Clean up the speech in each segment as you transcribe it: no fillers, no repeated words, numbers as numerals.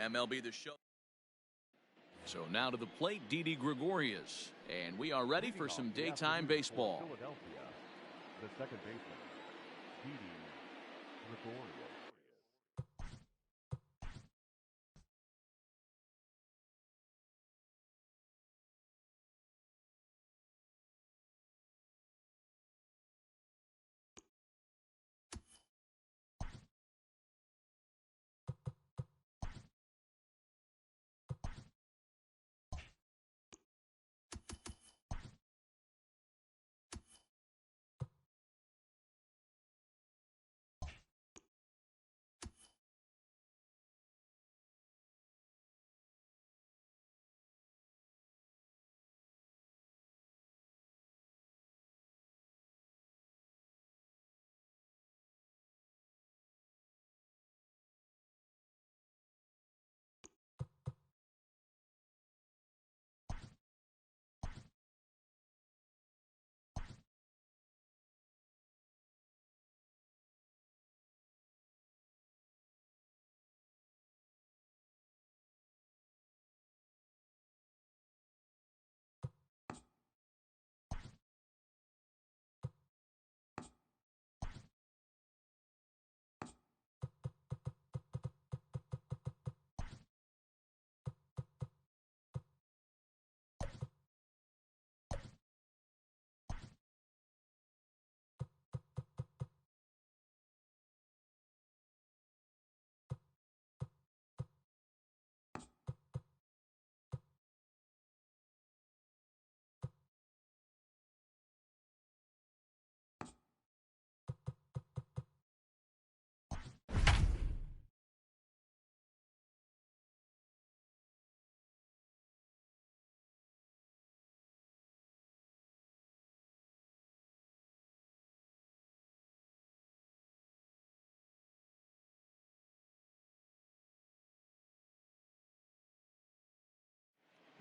MLB The Show. So now to the plate, Didi Gregorius. And we are ready for some daytime baseball. Philadelphia, the second baseman, Didi Gregorius.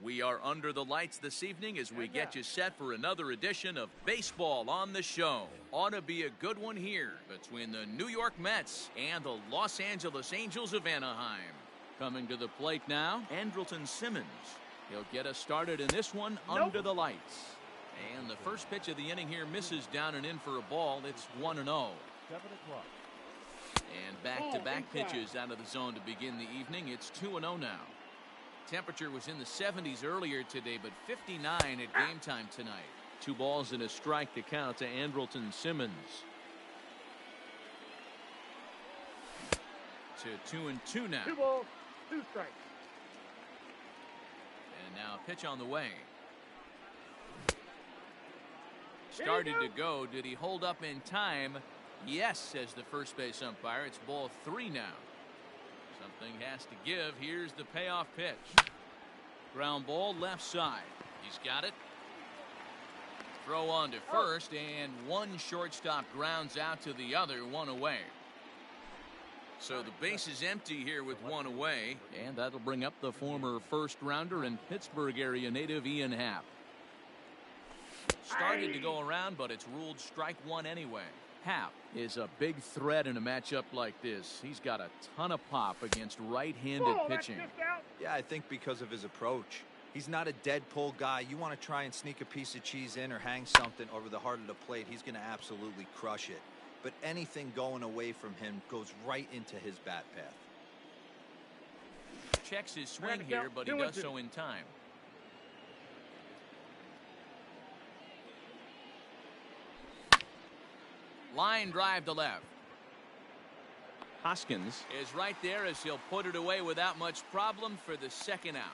We are under the lights this evening as we get you set for another edition of Baseball on the Show. Ought to be a good one here between the New York Mets and the Los Angeles Angels of Anaheim. Coming to the plate now, Andrelton Simmons. He'll get us started in this one under the lights. And the first pitch of the inning here misses down and in for a ball. It's 1-0. 7 o'clock. And back-to-back pitches out of the zone to begin the evening. It's 2-0 now. Temperature was in the 70s earlier today, but 59 at game time tonight. 2 balls and a strike to count to Andrelton Simmons. To 2-2 now. 2 balls, 2 strikes. And now a pitch on the way. Started to go. Did he hold up in time? Yes, says the first base umpire. It's ball 3 now. Something has to give. Here's the payoff pitch. Ground ball left side. He's got it. Throw on to first, and one shortstop grounds out to the other, 1 away. So the base is empty here with 1 away, and that'll bring up the former first rounder and Pittsburgh area native Ian Happ. Started to go around, but it's ruled strike 1 anyway. Happ is a big threat in a matchup like this. He's got a ton of pop against right-handed pitching. Yeah, I think because of his approach. He's not a dead pull guy. You want to try and sneak a piece of cheese in or hang something over the heart of the plate, he's going to absolutely crush it. But anything going away from him goes right into his bat path. Checks his swing here, but he does so in time. Line drive to left. Hoskins is right there as he'll put it away without much problem for the second out.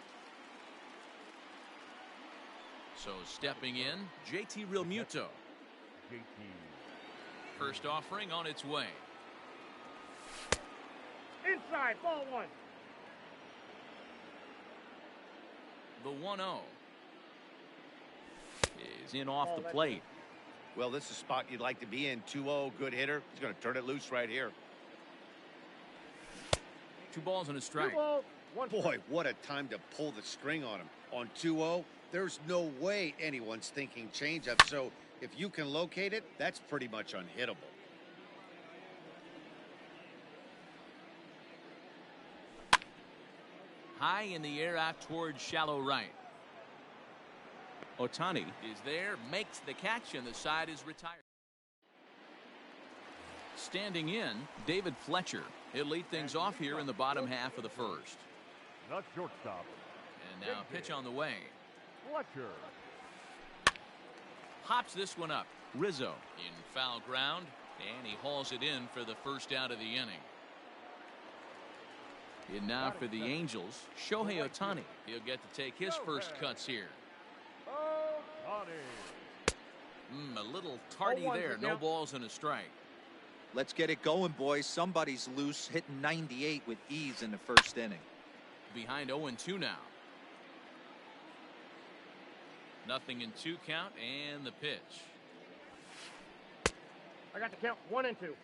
So stepping in, JT Realmuto. First offering on its way. Inside, ball 1. The 1-0 is in off the plate. Well, this is a spot you'd like to be in. 2-0, good hitter. He's going to turn it loose right here. 2 balls and a strike. 2 balls, 1 Boy, strike. what a time to pull the string on him. On 2-0, there's no way anyone's thinking changeup. So if you can locate it, that's pretty much unhittable. high in the air out towards shallow right. Ohtani is there, makes the catch, and the side is retired. Standing in, David Fletcher. He'll lead things off here in the bottom half of the first. The shortstop. And now a pitch on the way. Fletcher. Hops this one up. Rizzo in foul ground, and he hauls it in for the first out of the inning. And now for the Angels, Shohei Ohtani. He'll get to take his first cuts here. Ohtani. A little tardy there. No balls and a strike. Let's get it going, boys. Somebody's loose, hitting 98 with ease in the first inning. Behind 0-2 now. Nothing in 2 count, and the pitch. I got the count 1 and 2.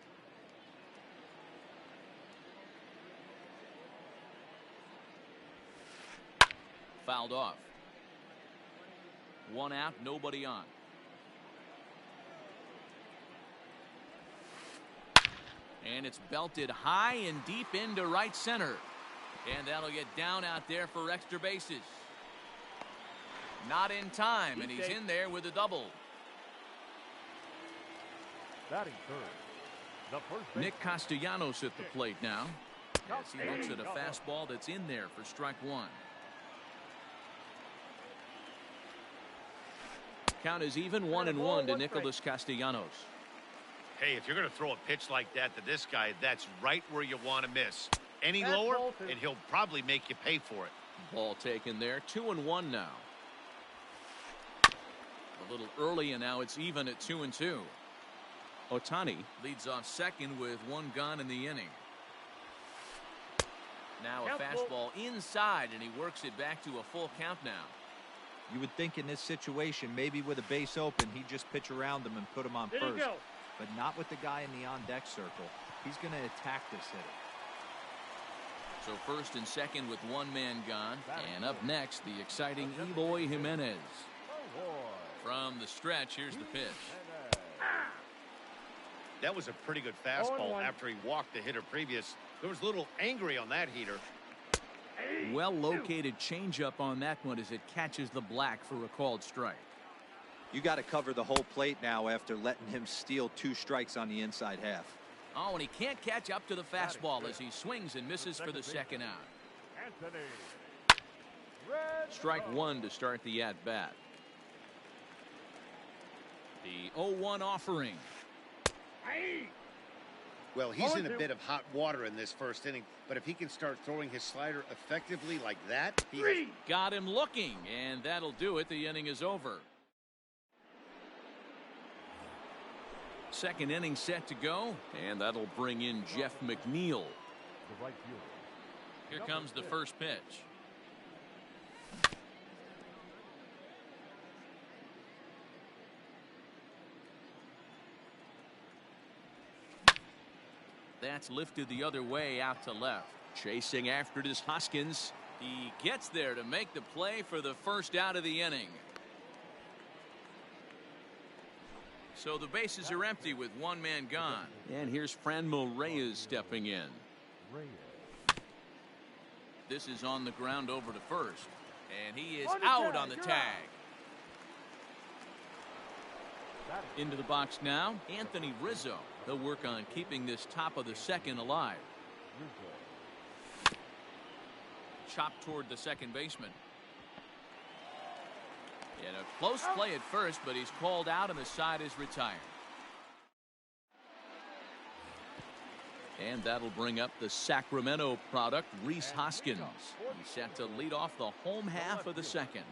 Fouled off. 1 out, nobody on. And it's belted high and deep into right center. And that'll get down out there for extra bases. Not in time, and he's in there with a double. Batting third. The first Nick Castellanos at the plate now. As he looks at a fastball that's in there for strike 1. Count is even 1-1 to Nicholas Castellanos. Hey, if you're going to throw a pitch like that to this guy, that's right where you want to miss. Any lower, and he'll probably make you pay for it. Ball taken there. 2-1 now. A little early, and now it's even at 2-2. Ohtani leads off second with 1 gone in the inning. Now a fastball inside, and he works it back to a full count now. You would think in this situation, maybe with a base open, he'd just pitch around him and put him on first. But not with the guy in the on-deck circle. He's going to attack this hitter. So first and second with 1 man gone. And up next, the exciting Eloy Jimenez. From the stretch, here's the pitch. That was a pretty good fastball after he walked the hitter previous. There was a little angry on that heater. Well located changeup on that one as it catches the black for a called strike. You got to cover the whole plate now after letting him steal 2 strikes on the inside half. Oh, and he can't catch up to the fastball as he swings and misses for the second out. Strike 1 to start the at-bat. The 0-1 offering. Well, he's in a bit of hot water in this first inning, but if he can start throwing his slider effectively like that, he got him looking, and that'll do it. The inning is over. Second inning set to go, and that'll bring in Jeff McNeil. The right fielder. Here comes the first pitch. That's lifted the other way out to left. Chasing after it is Hoskins. He gets there to make the play for the first out of the inning. So the bases are empty with 1 man gone. And here's Franmil Reyes stepping in. This is on the ground over to first. And he is out on the tag. Into the box now, Anthony Rizzo. They'll work on keeping this top of the second alive. Chopped toward the second baseman. And a close play at first, but he's called out and the side is retired. And that'll bring up the Sacramento product, Rhys Hoskins. He's set to lead off the home half of the second.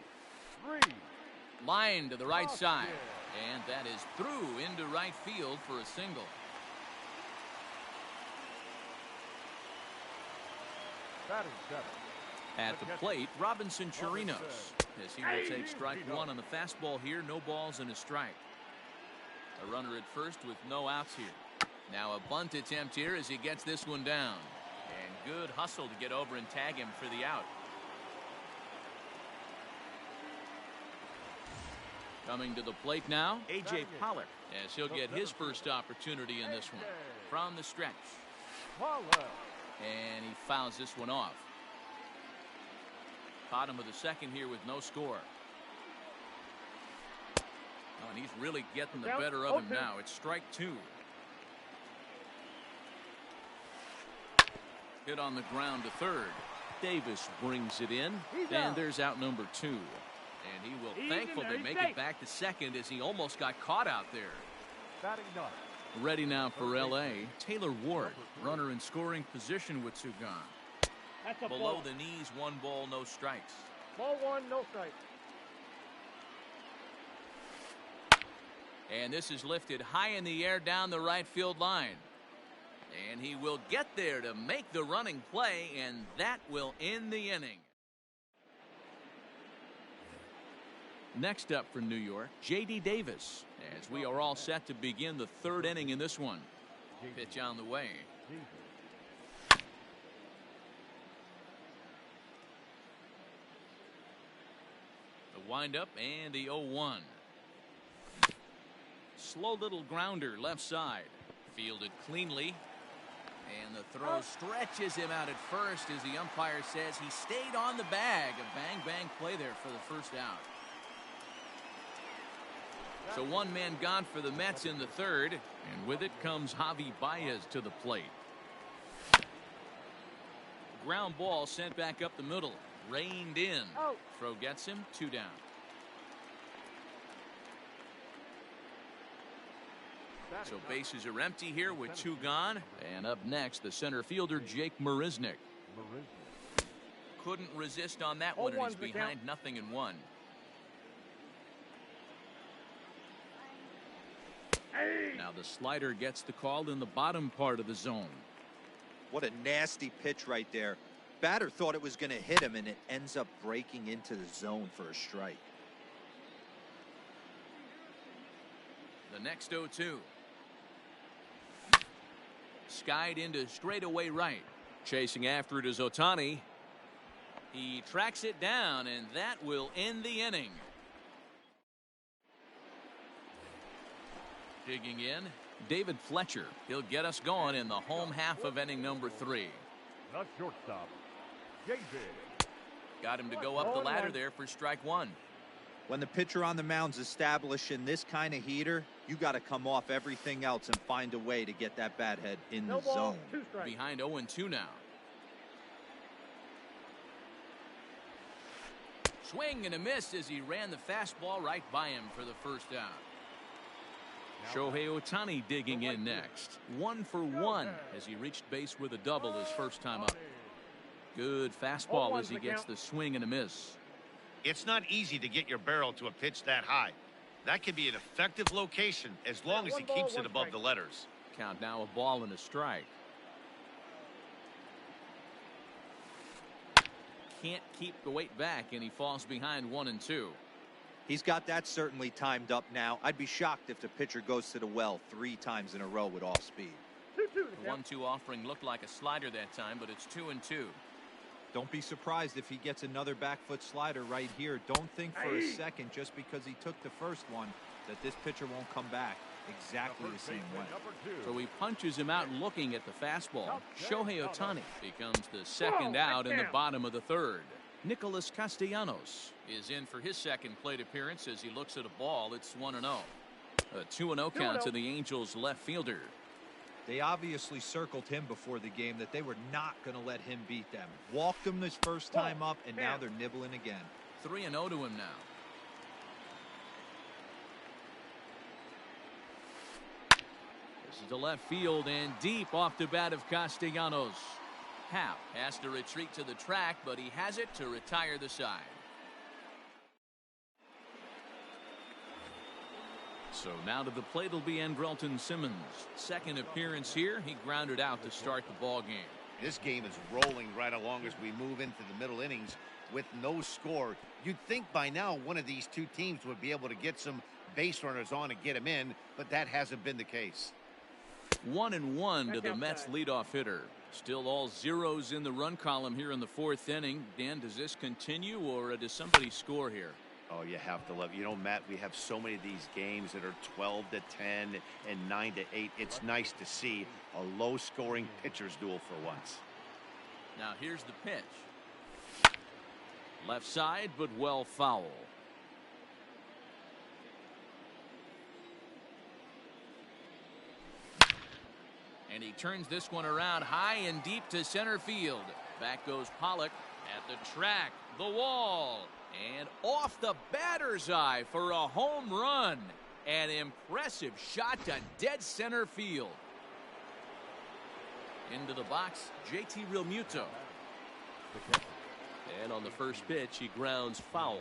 Line to the right side. And that is through into right field for a single. At the plate, Robinson Chirinos, as he will take strike 1 on the fastball here. No balls and a strike. A runner at first with no outs here. Now a bunt attempt here as he gets this one down. And good hustle to get over and tag him for the out. Coming to the plate now, A.J. Pollock, as he'll get his first opportunity in this one. From the stretch. And he fouls this one off. Bottom of the second here with no score. Oh, and he's really getting the better of him now. It's strike two. Hit on the ground to third. Davis brings it in, and there's out number two. And he will thankfully make it back to second as he almost got caught out there. Batting ninth. Ready now for L.A., Taylor Ward, runner in scoring position with two gone. That's a Below ball. the knees, 1 ball, no strikes. Ball one, no strike. And this is lifted high in the air down the right field line. And he will get there to make the running play, and that will end the inning. Next up for New York, J.D. Davis, as we are all set to begin the third inning in this one. Pitch on the way. The windup and the 0-1. Slow little grounder left side. Fielded cleanly. And the throw stretches him out at first as the umpire says he stayed on the bag. A bang-bang play there for the first out. So one man gone for the Mets in the third, and with it comes Javi Baez to the plate. Ground ball sent back up the middle, reined in. Throw gets him, 2 down. So bases are empty here with 2 gone, and up next the center fielder Jake Marisnick. Couldn't resist on that one, and he's behind 0-1. Now the slider gets the call in the bottom part of the zone. What a nasty pitch right there. Batter thought it was going to hit him, and it ends up breaking into the zone for a strike. The next 0-2. Skied into straightaway right. Chasing after it is Ohtani. He tracks it down, and that will end the inning. Digging in, David Fletcher. He'll get us going in the home half of inning number 3. The shortstop, J.J. Got him to go up the ladder there for strike 1. When the pitcher on the mound's establishing this kind of heater, you got to come off everything else and find a way to get that bat head in the zone. Behind 0-2 now. Swing and a miss as he ran the fastball right by him for the first out. Shohei Ohtani digging in next. 1 for 1 as he reached base with a double his first time up. Good fastball as he gets the swing and a miss. It's not easy to get your barrel to a pitch that high. That can be an effective location as long as he keeps it above the letters. Count now, a ball and a strike. Can't keep the weight back, and he falls behind 1-2. He's got that certainly timed up now. I'd be shocked if the pitcher goes to the well 3 times in a row with off speed. The 1-2 offering looked like a slider that time, but it's 2-2. Don't be surprised if he gets another back foot slider right here. Don't think for a second, just because he took the first one, that this pitcher won't come back exactly the same way. So he punches him out looking at the fastball. Shohei Ohtani becomes the second out in the bottom of the third. Nicholas Castellanos is in for his second plate appearance as he looks at a ball. It's 1-0. A 2-0 count to the Angels left fielder. They obviously circled him before the game that they were not going to let him beat them. Walked him this first time up, and now they're nibbling again. 3-0 to him now. This is the left field and deep off the bat of Castellanos. Happ has to retreat to the track, but he has it to retire the side. So now to the plate will be Andrelton Simmons. Second appearance here. He grounded out to start the ball game. This game is rolling right along as we move into the middle innings with no score. You'd think by now one of these two teams would be able to get some base runners on and get them in, but that hasn't been the case. 1-1 to the Mets leadoff hitter. Still all zeros in the run column here in the 4th inning. Dan, does this continue, or does somebody score here? Oh, you have to love, you know, Matt, we have so many of these games that are 12-10 and 9-8. It's nice to see a low scoring pitcher's duel for once. Now here's the pitch. Left side, but well foul. And he turns this one around high and deep to center field. Back goes Pollock at the track, the wall, and off the batter's eye for a home run. An impressive shot to dead center field. Into the box, JT Realmuto. And on the first pitch, he grounds foul.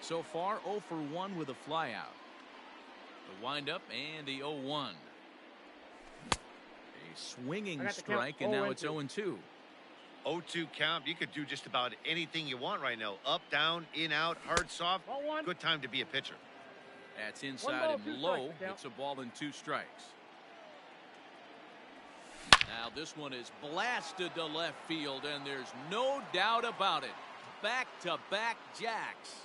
So far, 0 for 1 with a flyout. The windup and the 0-1. A swinging strike, and now it's 0-2. 0-2 count. You could do just about anything you want right now. Up, down, in, out, hard, soft. Good time to be a pitcher. That's inside and low. It's a ball and 2 strikes. Now this one is blasted to left field, and there's no doubt about it. Back-to-back jacks.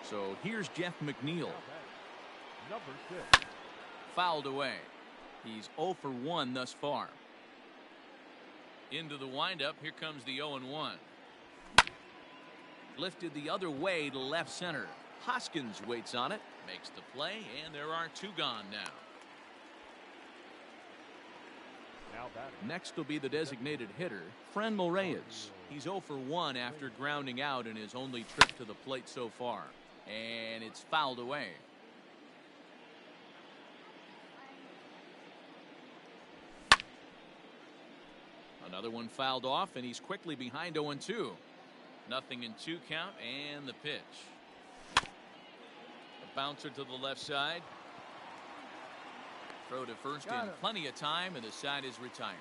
So here's Jeff McNeil. Number 6. Fouled away. He's 0 for 1 thus far. Into the windup. Here comes the 0-1. Lifted the other way to left center. Hoskins waits on it, makes the play, and there are 2 gone now. Next will be the designated hitter, Franmil Reyes. He's 0 for 1 after grounding out in his only trip to the plate so far. And it's fouled away. Another one fouled off, and he's quickly behind 0-2. Nothing in 2 count, and the pitch. A bouncer to the left side. Throw to first in plenty of time, and the side is retired.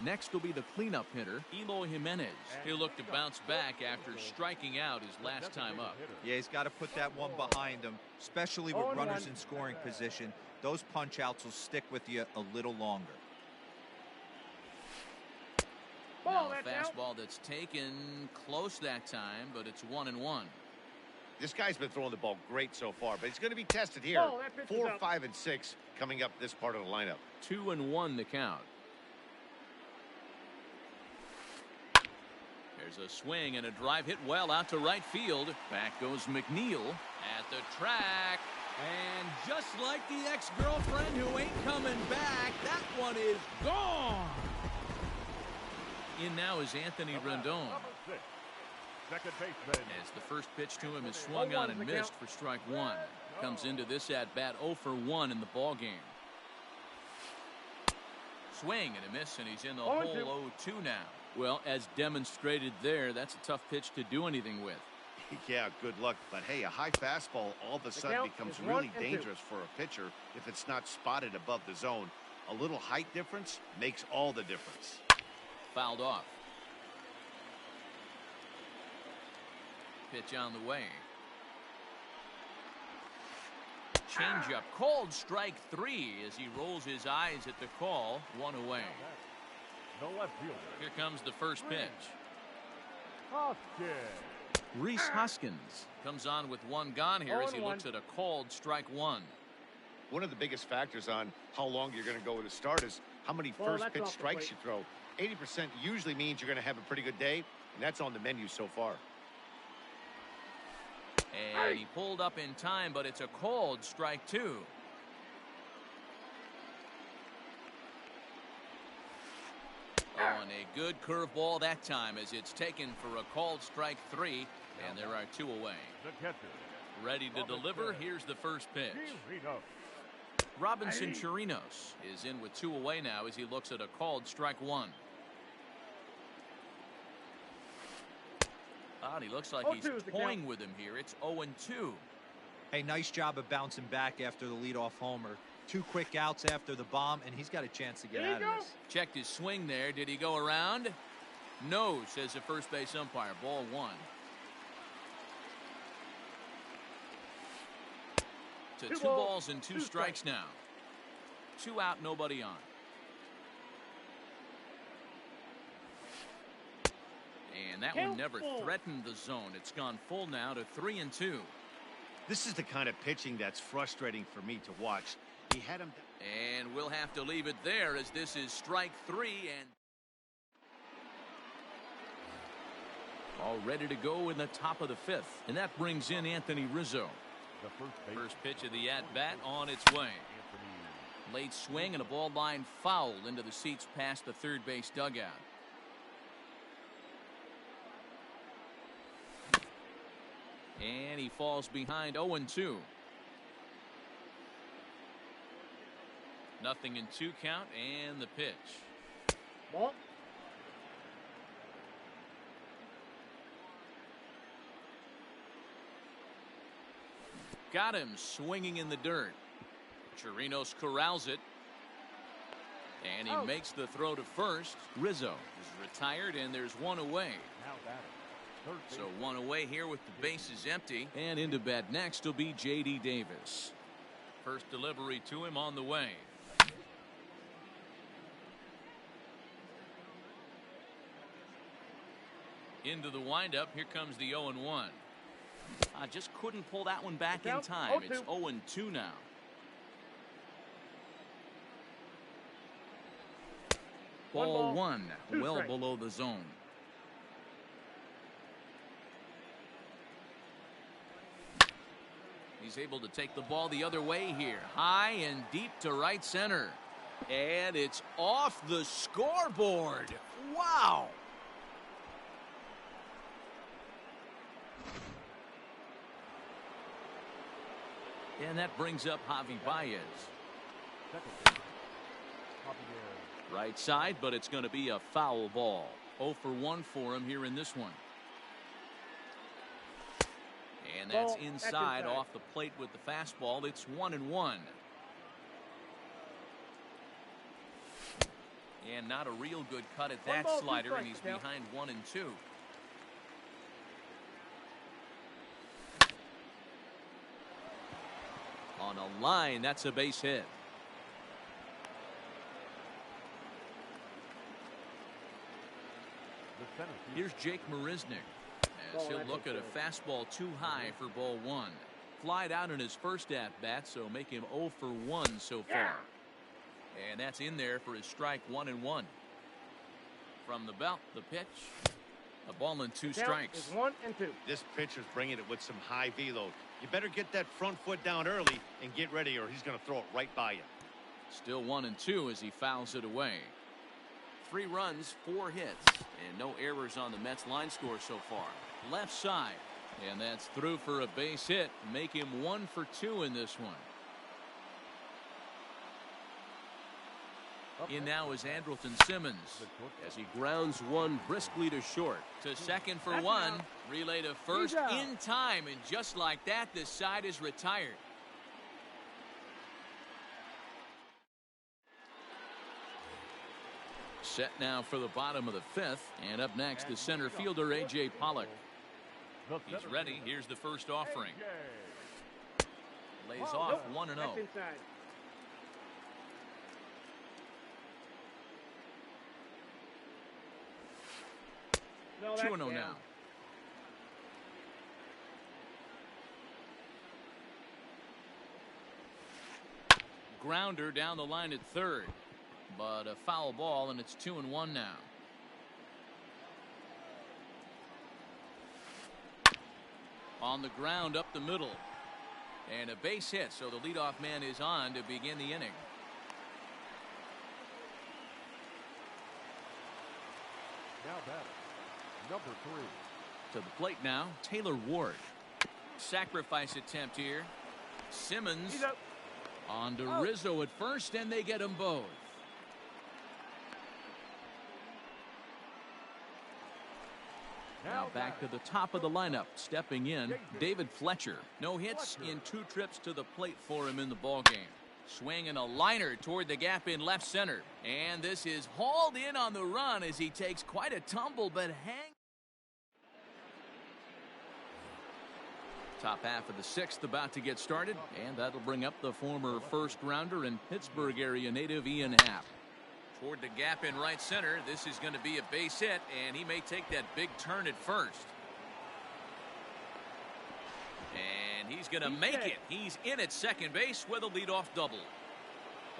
Next will be the cleanup hitter, Eloy Jimenez. He'll look to bounce back after striking out his last time up. Yeah, he's got to put that one behind him, especially with runners in scoring position. Those punch outs will stick with you a little longer. Now a fastball that's taken close that time, but it's 1-1. This guy's been throwing the ball great so far, but he's going to be tested here. 4, 5, and 6 coming up this part of the lineup. 2-1 the count. There's a swing and a drive hit well out to right field. Back goes McNeil at the track. And just like the ex-girlfriend who ain't coming back, that one is gone. In now is Anthony Rendon. Second baseman. As the first pitch to him is swung on and missed for strike 1. Comes into this at-bat 0 for 1 in the ball game. Swing and a miss, and he's in the hole 0-2 now. Well, as demonstrated there, that's a tough pitch to do anything with. Yeah, good luck. But hey, a high fastball all of a sudden becomes really dangerous for a pitcher if it's not spotted above the zone. A little height difference makes all the difference. Fouled off. Pitch on the way. Changeup called strike 3 as he rolls his eyes at the call. 1 away. The left fielder. Here comes the first pitch. Hoskins. Rhys Hoskins comes on with 1 gone here as he looks at a called strike 1. One of the biggest factors on how long you're going to go to start is how many first pitch strikes you throw. 80% usually means you're going to have a pretty good day, and that's on the menu so far. And he pulled up in time, but it's a called strike 2. Oh, and a good curveball that time as it's taken for a called strike 3, and there are 2 away. The catcher. Ready to deliver. Here's the first pitch. Robinson Chirinos is in with 2 away now as he looks at a called strike 1. Oh, and he looks like he's toying with him here. It's 0-2. Hey, nice job of bouncing back after the leadoff homer. 2 quick outs after the bomb, and he's got a chance to get out of this. Checked his swing there. Did he go around? No, says the first base umpire. Ball 1. To 2 balls and 2 strikes now. 2 out, nobody on. And that one never threatened the zone. It's gone full now to 3-2. This is the kind of pitching that's frustrating for me to watch. He had him. And we'll have to leave it there as this is strike 3 and all ready to go in the top of the 5th. And that brings in Anthony Rizzo. The First pitch of the at-bat on its way. Late swing and a ball line foul into the seats past the third base dugout. And he falls behind 0-2. 0-2 count and the pitch. Ball. Got him swinging in the dirt. Chirinos corrals it. And he makes the throw to first. Rizzo is retired and there's one away. Now batting. Third base. So one away here with the bases empty. And into bat next will be J.D. Davis. First delivery to him on the way. Into the windup. Here comes the 0-1. Just couldn't pull that one back in time. It's 0-2 now. Ball 1, well below the zone. He's able to take the ball the other way here. High and deep to right center. And it's off the scoreboard. Wow. And that brings up Javi Baez. Second base. Javier. Right side, but it's going to be a foul ball. 0 for 1 for him here in this one. And that's inside off the plate with the fastball. It's 1-1. And not a real good cut at that slider, and he's behind 1-2. On a line, that's a base hit. Here's Jake Marisnick as he'll look at a fastball too high for ball 1. Flied out in his first at-bat, so make him 0 for 1 so far. And that's in there for his strike 1-1. From the belt, the pitch. A ball and 2 strikes. Is 1-2. This pitcher's bringing it with some high velo. You better get that front foot down early and get ready, or he's going to throw it right by you. Still 1-2 as he fouls it away. 3 runs, 4 hits, and no errors on the Mets line score so far. Left side, and that's through for a base hit. Make him 1 for 2 in this one. In now is Andrelton Simmons as he grounds one briskly to short. To second for 1. Relay to first in time, and just like that, this side is retired. Set now for the bottom of the 5th, and up next the center fielder A.J. Pollock. He's ready. Here's the first offering. Lays off 1-0. That's inside. 2-0 now. Grounder down the line at third, but a foul ball, and it's 2-1 now. On the ground up the middle, and a base hit, so the leadoff man is on to begin the inning. Now batting. Number 3. To the plate now, Taylor Ward. Sacrifice attempt here. Simmons on to Rizzo at first, and they get them both. Now back to the top of the lineup. Stepping in, David Fletcher. No hits in 2 trips to the plate for him in the ballgame. Swinging a liner toward the gap in left center. And this is hauled in on the run as he takes quite a tumble, but top half of the 6th about to get started, and that'll bring up the former first rounder and Pittsburgh area native Ian Happ. Toward the gap in right center. This is going to be a base hit, and he may take that big turn at first. And And he's going to make it. He's in at second base with a leadoff double.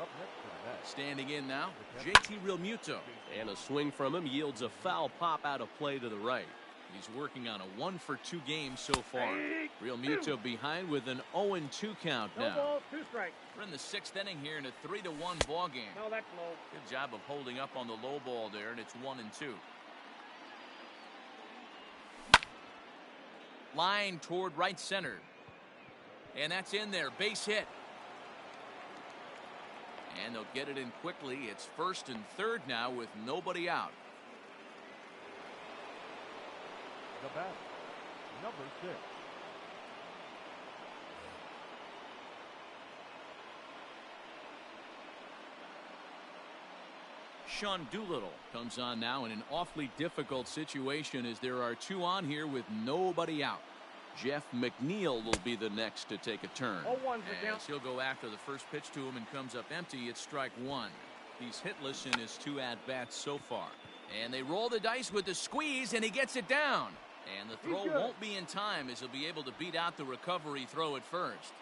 Up next to the net. Standing in now, JT Realmuto. And a swing from him yields a foul pop out of play to the right. He's working on a 1-for-2 game so far. Realmuto behind with an 0-2 count No now. balls, 2 strikes. We're in the 6th inning here in a 3-1 ball game. No, that's low. Good job of holding up on the low ball there, and it's 1-2. Line toward right center. And that's in there. Base hit. And they'll get it in quickly. It's 1st and 3rd now with nobody out. The batter, number 6. Sean Doolittle comes on now in an awfully difficult situation as there are 2 on here with nobody out. Jeff McNeil will be the next to take a turn. 0-1's the count. As he'll go after the first pitch to him and comes up empty, it's strike 1. He's hitless in his 2 at-bats so far. And they roll the dice with the squeeze, and he gets it down. And the throw won't be in time as he'll be able to beat out the recovery throw at first.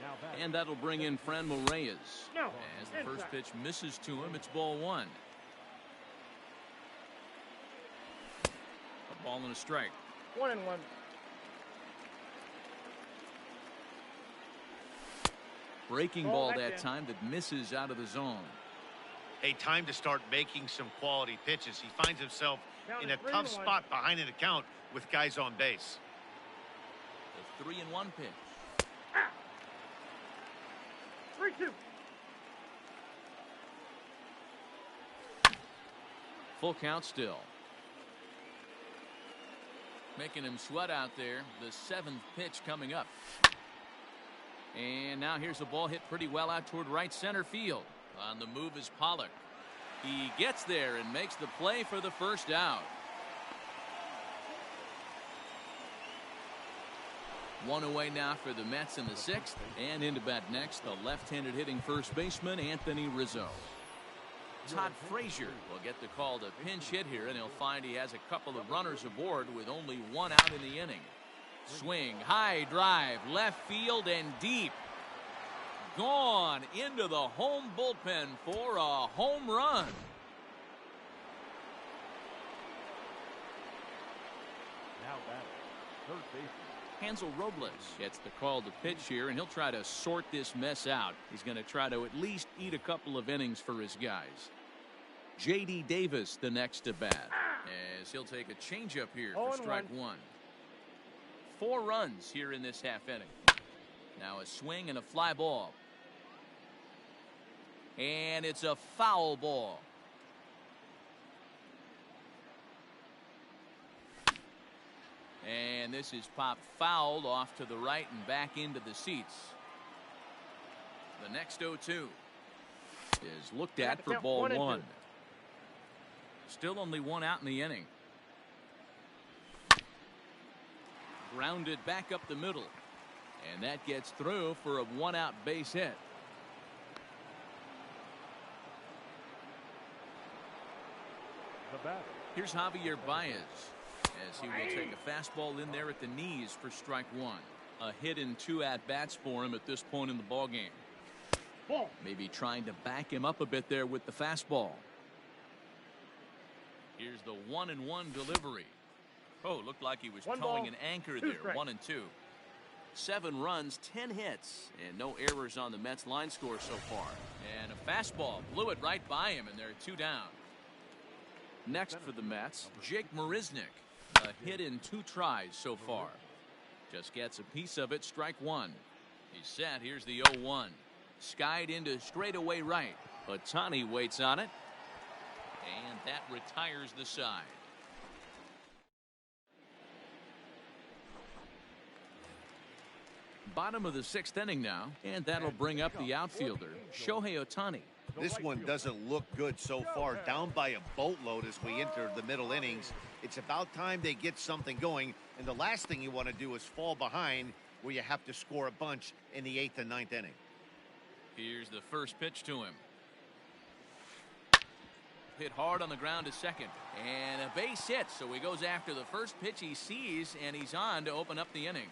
Now batting. And that'll bring in Franmil Reyes. No. As the first pitch misses to him, it's ball 1. A ball and a strike. 1-1. Breaking Oh, ball that's that in. time that misses out of the zone. A time to start making some quality pitches. He finds himself Count in is a tough 3-1. spot behind an account with guys on base. The 3-1 pitch. 3-2. Full count still. Making him sweat out there. The 7th pitch coming up. And now here's a ball hit pretty well out toward right center field. On the move is Pollock. He gets there and makes the play for the first out. 1 away now for the Mets in the 6th. And into bat next, the left-handed hitting first baseman, Anthony Rizzo. Todd Frazier will get the call to pinch hit here, and he'll find he has a couple of runners aboard with only 1 out in the inning. Swing, high drive, left field and deep. Gone into the home bullpen for a home run. Now batting, third baseman. Hansel Robles gets the call to pitch here, and he'll try to sort this mess out. He's going to try to at least eat a couple of innings for his guys. J.D. Davis the next to bat, as he'll take a changeup here for strike 1. 4 runs here in this half inning. Now a swing and a fly ball. And it's a foul ball. And this is popped fouled off to the right and back into the seats. The next 0-2 is looked at for ball 1. Still only 1 out in the inning. Grounded back up the middle. And that gets through for a 1-out base hit. The batter, Here's Javier Baez, as he will take a fastball in there at the knees for strike 1. A hit in 2 at-bats for him at this point in the ballgame. Ball. Maybe trying to back him up a bit there with the fastball. Here's the 1-1 delivery. Oh, looked like he was 1 towing ball, an anchor 2 there. strikes. 1-2. 7 runs, 10 hits, and no errors on the Mets line score so far. And a fastball blew it right by him, and they're 2 down. Next for the Mets, Jake Marisnick. A hit in 2 tries so far. Just gets a piece of it, strike 1. He's set. Here's the 0-1. Skied into straightaway right. Ohtani waits on it. And that retires the side. Bottom of the 6th inning now, and that'll bring up the outfielder, Shohei Ohtani. This one doesn't look good so far. Down by a boatload as we enter the middle innings. It's about time they get something going. And the last thing you want to do is fall behind where you have to score a bunch in the 8th and 9th inning. Here's the first pitch to him. Hit hard on the ground to second. And a base hit, so he goes after the first pitch he sees, and he's on to open up the inning.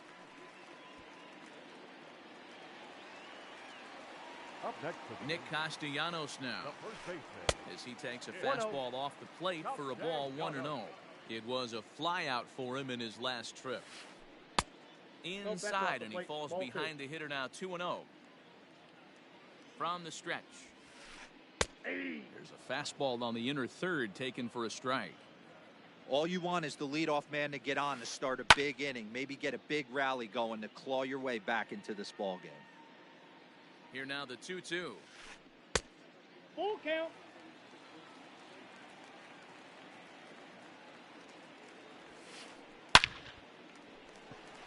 Next to the Nick Castellanos now, the first baseman. as he takes a 1-0. fastball off the plate for a ball 1-0. It was a flyout for him in his last trip. Inside, and he plate. falls Ball behind the hitter now 2-0. From the stretch. There's a fastball on the inner third taken for a strike. All you want is the leadoff man to get on to start a big inning, maybe get a big rally going to claw your way back into this ball game. Here now the 2-2. Full count.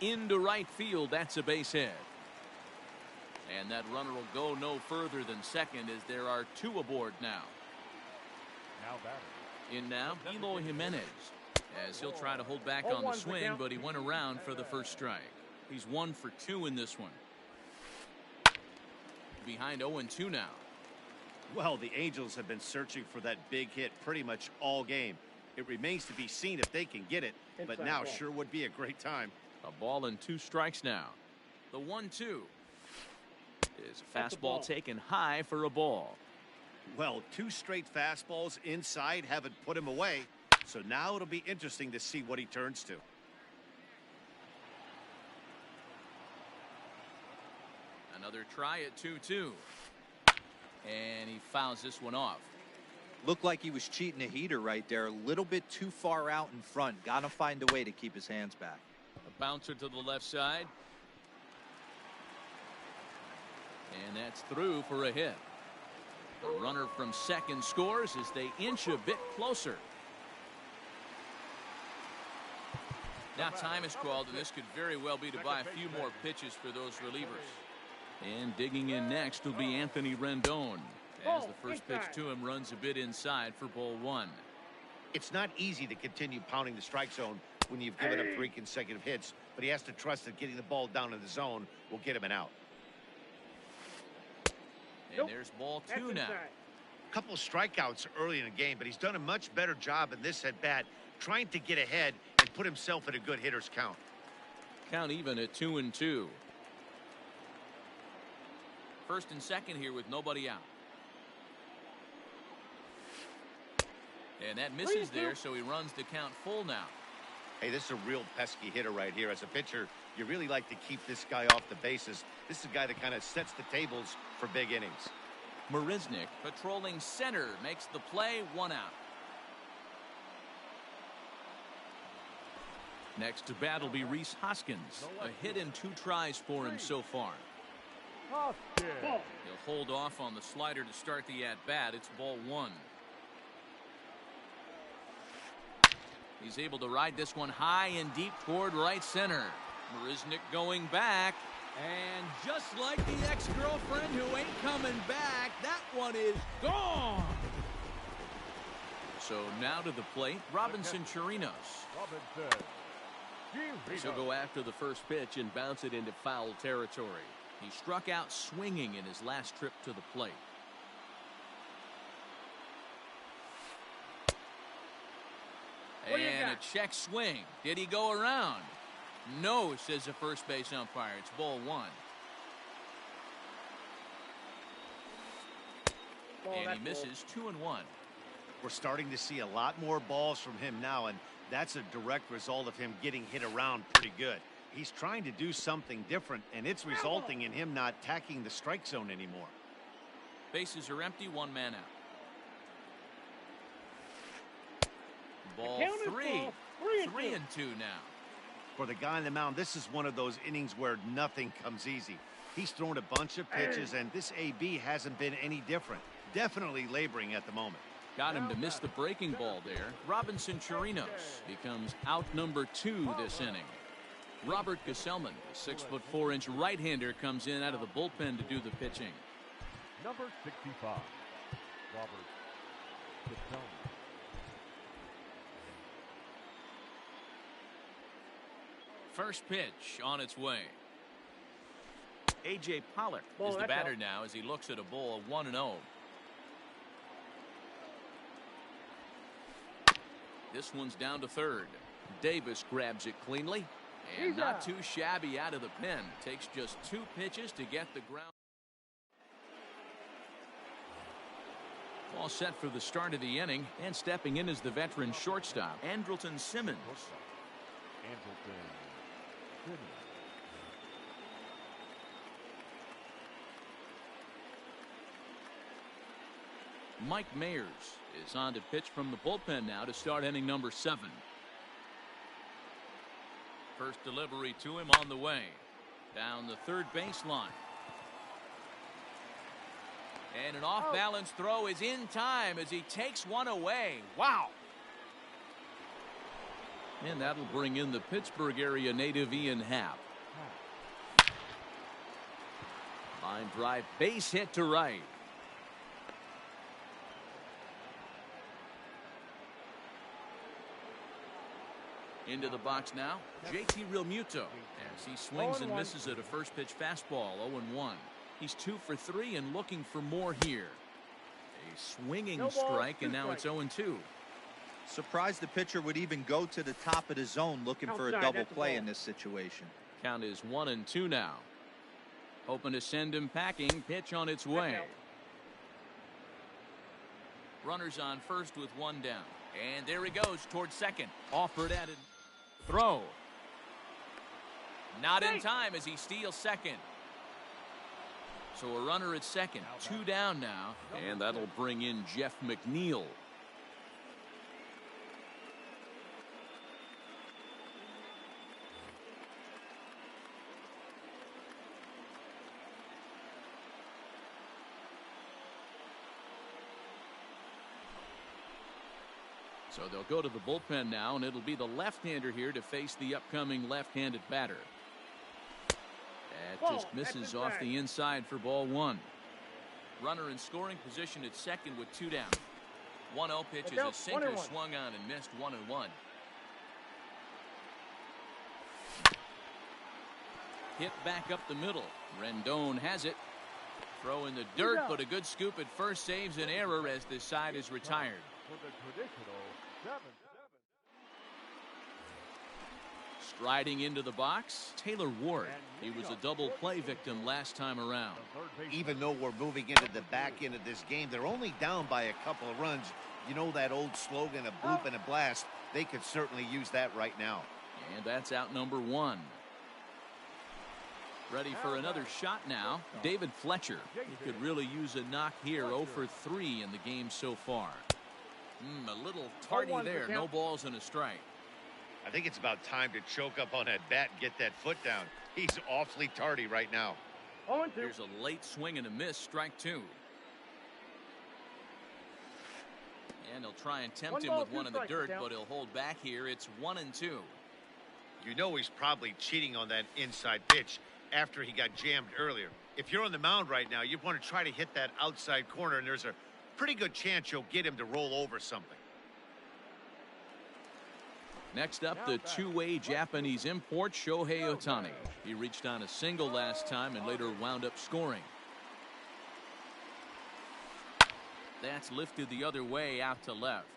Into right field, that's a base hit. And that runner will go no further than second as there are two aboard now. Now batting. In now, Eloy Jimenez, as he'll try to hold back on the swing, but he went around for the first strike. He's 1 for 2 in this one. Behind 0-2 now. Well, the Angels have been searching for that big hit pretty much all game. It remains to be seen if they can get it, but Inside now ball. sure would be a great time. A ball and 2 strikes now. The 1-2 is a That's a fastball ball. taken high for a ball. Well, 2 straight fastballs inside haven't put him away, so now it'll be interesting to see what he turns to. Another try at 2-2. And he fouls this one off. Looked like he was cheating a heater right there, a little bit too far out in front. Got to find a way to keep his hands back. A bouncer to the left side. And that's through for a hit. The runner from second scores as they inch a bit closer. Now time is called, and this could very well be to buy a few more pitches for those relievers. And digging in next will be Anthony Rendon, as the first pitch to him runs a bit inside for ball 1. It's not easy to continue pounding the strike zone when you've given up 3 consecutive hits, but he has to trust that getting the ball down in the zone will get him an out. And there's ball 2 now. A couple of strikeouts early in the game, but he's done a much better job in this at bat, trying to get ahead and put himself in a good hitter's count. Count even at 2-2. First and second here with nobody out. And that misses there, so he runs the count full now. Hey, this is a real pesky hitter right here. As a pitcher, you really like to keep this guy off the bases. This is a guy that kind of sets the tables for big innings. Marisnick patrolling center makes the play, 1 out. Next to bat will be Rhys Hoskins. A hit and 2 tries for him so far. Hoskins. He'll hold off on the slider to start the at-bat. It's ball 1. He's able to ride this one high and deep toward right center. Marisnick going back. And just like the ex-girlfriend who ain't coming back, that one is gone. So now to the plate, Robinson Chirinos. Robinson. He'll go after the first pitch and bounce it into foul territory. He struck out swinging in his last trip to the plate. And a check swing. Did he go around? No, says the first base umpire. It's ball 1. And he misses 2-1. We're starting to see a lot more balls from him now, and that's a direct result of him getting hit around pretty good. He's trying to do something different, and it's resulting in him not attacking the strike zone anymore. Bases are empty, 1 man out. Ball 3. 3-2 now. For the guy on the mound, this is one of those innings where nothing comes easy. He's thrown a bunch of pitches, and this AB hasn't been any different. Definitely laboring at the moment. Got him to miss the breaking ball there. Robinson Chirinos becomes out number 2 this inning. Robert Gesellman, the 6'4" right-hander, comes in out of the bullpen to do the pitching. Number 65, Robert Gesellman. First pitch on its way. A.J. Pollock Ball, is the that's batter out. now as he looks at a ball 1-0. This one's down to third. Davis grabs it cleanly and He's not out. too shabby out of the pen. Takes just 2 pitches to get the ground. All set for the start of the inning, and stepping in is the veteran shortstop, Andrelton Simmons. Andrelton Simmons. Mike Mayers is on to pitch from the bullpen now to start inning number 7. First delivery to him on the way. Down the third baseline. And an off-balance throw is in time as he takes one away. Wow. And that'll bring in the Pittsburgh area native Ian Happ. Line drive, base hit to right. Into the box now, JT Realmuto as he swings and misses at a first pitch fastball. 0-1. He's 2 for 3 and looking for more here. A swinging strike, and now it's 0-2. Surprised the pitcher would even go to the top of the zone looking for a double play in this situation. Count is 1-2 now. Hoping to send him packing. Pitch on its way. Runners on first with 1 down. And there he goes towards second. Offered at it. Throw. Not in time as he steals second. So a runner at second. 2 down now. And that'll bring in Jeff McNeil. So they'll go to the bullpen now, and it'll be the left-hander here to face the upcoming left-handed batter. That just misses off the inside for ball 1. Runner in scoring position at second with 2 down. 1-0 pitch is a sinker swung on and missed. 1-1. Hit back up the middle. Rendon has it. Throw in the dirt, but a good scoop at first saves an error as this side is retired. For the traditional 7-7. Striding into the box, Taylor Ward. He was a double play victim last time around. Even though we're moving into the back end of this game, they're only down by a couple of runs. You know that old slogan, a bloop and a blast. They could certainly use that right now. And that's out number 1. Ready for another shot now. David Fletcher. He could really use a knock here. 0 for 3 in the game so far. A little tardy there. No balls and a strike. I think it's about time to choke up on that bat and get that foot down. He's awfully tardy right now. Here's a late swing and a miss. Strike 2. And he'll try and tempt him with one in the dirt, but he'll hold back here. It's 1-2. You know he's probably cheating on that inside pitch after he got jammed earlier. If you're on the mound right now, you want to try to hit that outside corner, and there's a pretty good chance you'll get him to roll over something. Next up, the two-way Japanese import, Shohei Ohtani. He reached on a single last time and later wound up scoring. That's lifted the other way out to left.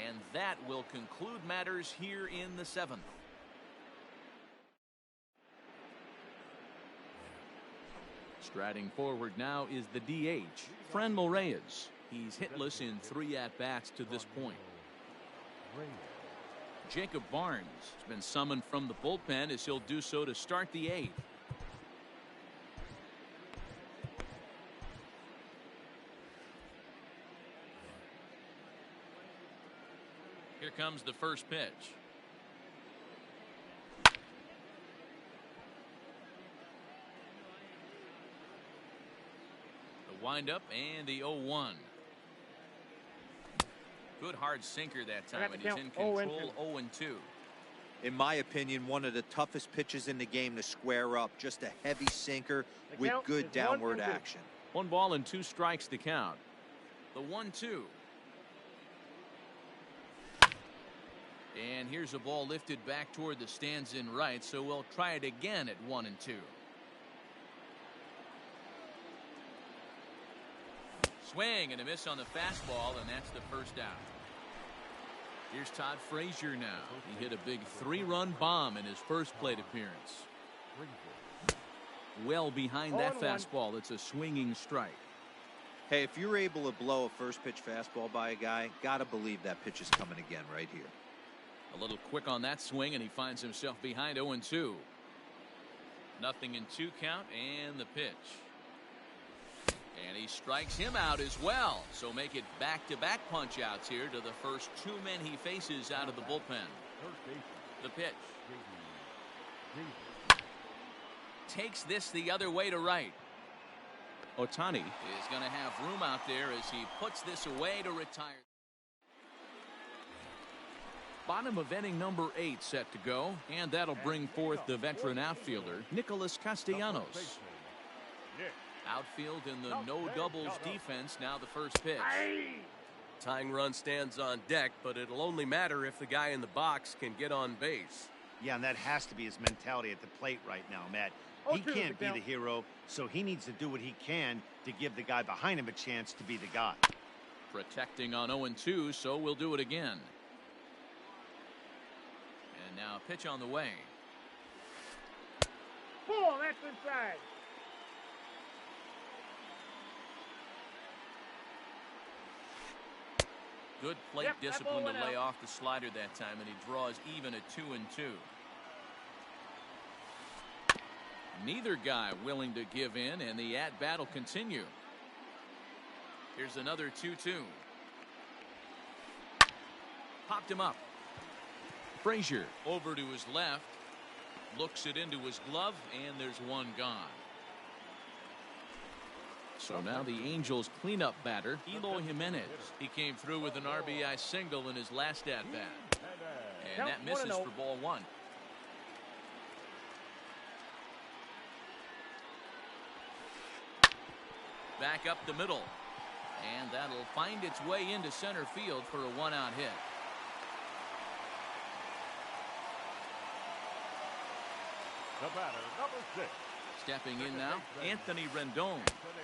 And that will conclude matters here in the 7th. Striding forward now is the DH, Franmil Reyes. He's hitless in 3 at-bats to this point. Jacob Barnes has been summoned from the bullpen as he'll do so to start the 8th. Here comes the first pitch. The windup and the 0-1. Good hard sinker that time, and he's in control. 0-2. In my opinion, one of the toughest pitches in the game to square up. Just a heavy sinker with good downward action. 1 ball and 2 strikes to count. The 1-2. And here's a ball lifted back toward the stands in right, so we'll try it again at 1-2. Swing and a miss on the fastball, and that's the first out. Here's Todd Frazier now. He hit a big 3-run bomb in his first plate appearance. Well behind that fastball. It's a swinging strike. Hey, if you're able to blow a first pitch fastball by a guy, gotta believe that pitch is coming again right here. A little quick on that swing, and he finds himself behind 0-2. Nothing in 2 count, and the pitch. And he strikes him out as well. So make it back-to-back punch-outs here to the first 2 men he faces out of the bullpen. The pitch. Takes this the other way to right. Ohtani Is going to have room out there as he puts this away to retire. Bottom of inning number 8 set to go, and that'll bring forth the veteran outfielder Nicholas Castellanos. Outfield in the no doubles defense. Now the first pitch. tying run stands on deck, but it'll only matter if the guy in the box can get on base. Yeah, and that has to be his mentality at the plate right now, Matt. He can't be the hero, so he needs to do what he can to give the guy behind him a chance to be the guy. Protecting on 0-2, so we'll do it again. And now a pitch on the way. Ball, that's inside. Good plate Yep, that discipline ball to went lay out. off the slider that time, and he draws even at 2-2. Neither guy willing to give in, and the at-bat will continue. Here's another 2-2. Popped him up. Frazier over to his left. Looks it into his glove, and there's one gone. So now the Angels cleanup batter, Eloy Jimenez. He came through with an RBI single in his last at-bat. And that misses for ball 1. Back up the middle. And that'll find its way into center field for a 1-out hit. The batter, number 6. Stepping in now, Anthony Rendon.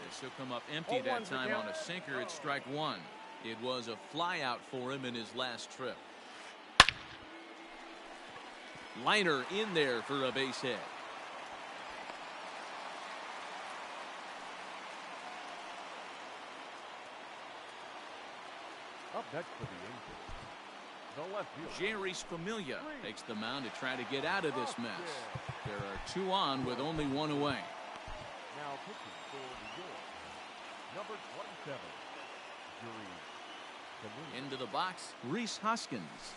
This will come up empty that time on a sinker at strike 1. It was a flyout for him in his last trip. Liner in there for a base hit. Up next for the Angels, the left fielder. Jerry's Familia takes the mound to try to get out of this mess. There are 2 on with only 1 away. Now pitching for New York, number 27, Jerry Familia. Into the box, Rhys Hoskins.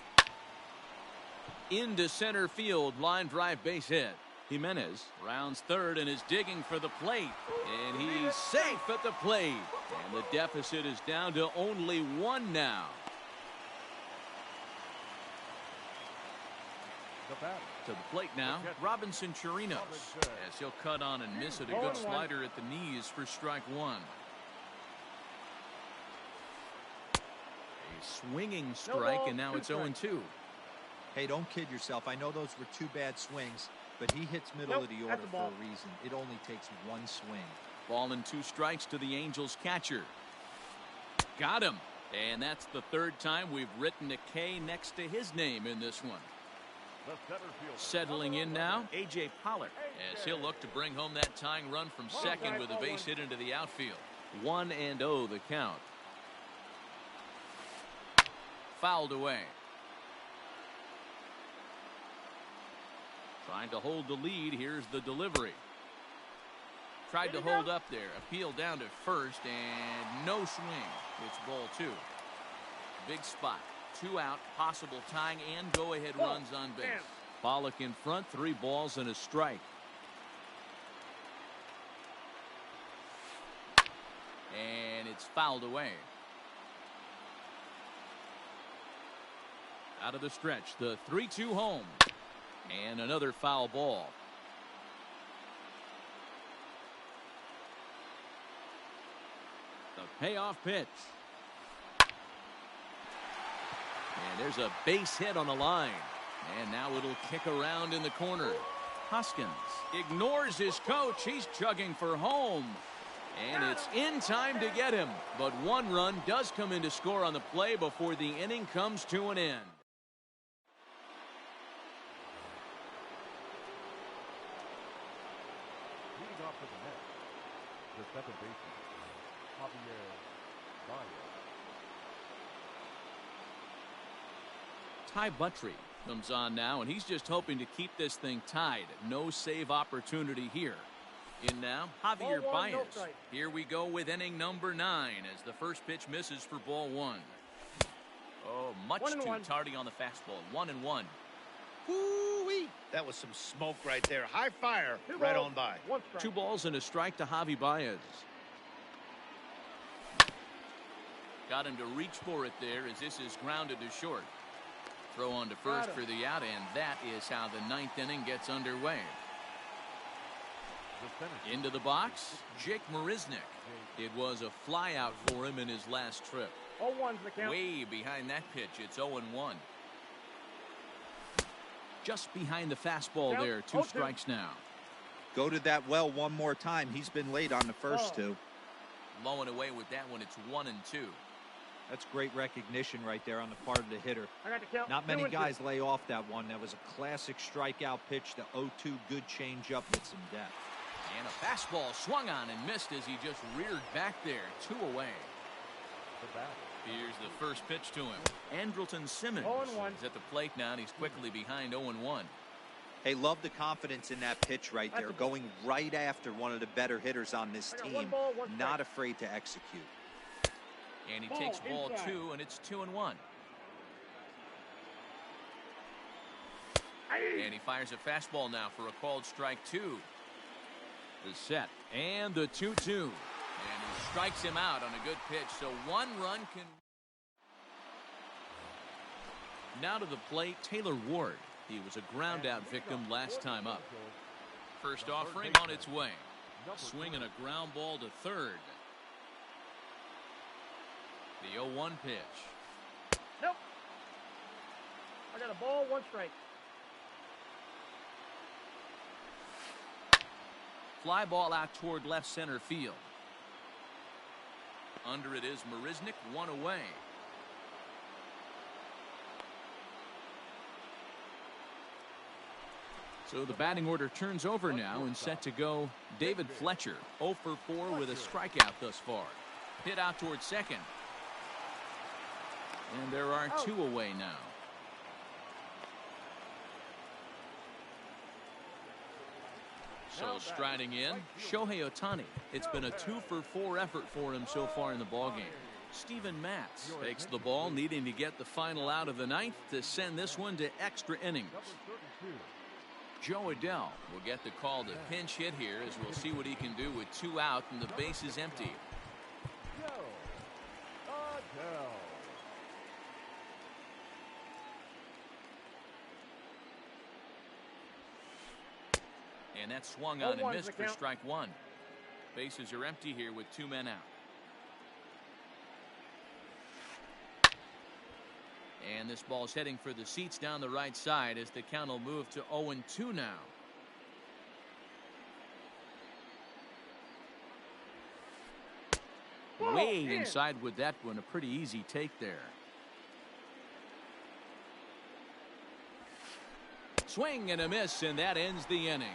Into center field, line drive base hit. Jimenez rounds third and is digging for the plate. And he's safe at the plate. And the deficit is down to only 1 now. The batter, To the plate now, Robinson Chirinos. As he'll cut on and miss it. A good slider at the knees for strike 1. A swinging strike, and now it's 0-2. Hey, don't kid yourself. I know those were 2 bad swings, but he hits middle of the order for a reason. It only takes 1 swing. Ball and 2 strikes to the Angels catcher. Got him. And that's the 3rd time we've written a K next to his name in this one. the center fielder. Settling in now, A.J. Pollock, as he'll look to bring home that tying run from second with a base hit into the outfield. 1-0 the count. Fouled away. Trying to hold the lead. Here's the delivery. Tried to hold up there. Appeal down to first, and no swing. It's ball 2. Big spot. 2 out. Possible tying and go-ahead runs on base. Pollock in front. 3 balls and a strike. And it's fouled away. Out of the stretch. The 3-2 home. And another foul ball. The payoff pitch. And there's a base hit on the line. And now it'll kick around in the corner. Hoskins ignores his coach. He's chugging for home. And it's in time to get him. But 1 run does come in to score on the play before the inning comes to an end. Leading off to the net, the second baseman, Javier Baez. Ty Buttrey comes on now, and he's just hoping to keep this thing tied. No save opportunity here. In now, Javier Ball one, no Baez. strike. Here we go with inning number 9 as the first pitch misses for ball 1. Oh, much 1-1. too tardy on the fastball. 1-1. Woo-wee. That was some smoke right there. High fire Two right balls, on by. 1 strike. 2 balls and a strike to Javi Baez. Got him to reach for it there as this is grounded to short. Throw on to first Got for him. the out, and that is how the 9th inning gets underway. The finisher. Into the box, Jake Marisnick. It was a fly out for him in his last trip. 0-1's the count. Way behind that pitch, it's 0-1. Just behind the fastball Count, there, 2 0-2. strikes now. Go to that well one more time. He's been late on the first Oh. 2. Low and away with that one, it's 1-2. That's great recognition right there on the part of the hitter. I got the count. Not many 2-2. guys lay off that one. That was a classic strikeout pitch. The 0-2 good changeup with some depth. And a fastball swung on and missed as he just reared back there, 2 away. The batter. Here's the first pitch to him. Andrelton Simmons 0-1. is at the plate now, and he's quickly behind 0-1. Hey, love the confidence in that pitch right there. Going right after one of the better hitters on this I got team. 1 ball, 1 strike. Not afraid to execute. And he Ball takes ball inside. 2, and it's 2-1. And he fires a fastball now for a called strike 2. The set and the 2-2. And he strikes him out on a good pitch. So 1 run can. Now to the plate, Taylor Ward. He was a ground out victim last time up. First offering on its way. Swing and a ground ball to third. The 0-1 pitch. Nope. I got a ball, 1 strike. Fly ball out toward left center field. Under it is Marisnick, 1 away. So the batting order turns over now and set to go David Fletcher. 0 for 4 with a strikeout thus far. Hit out toward second. And there are 2 away now. So striding in, Shohei Ohtani. It's been a 2 for 4 effort for him so far in the ballgame. Steven Matz takes the ball, needing to get the final out of the 9th to send this one to extra innings. Joe Adell will get the call to pinch hit here, as we'll see what he can do with 2 out and the base is empty. Joe Adell. And that swung on and 0-1's missed the for count. strike 1. Bases are empty here with 2 men out. And this ball's heading for the seats down the right side as the count will move to 0-2 now. Ball Way in. inside with that one. A pretty easy take there. Swing and a miss, and that ends the inning.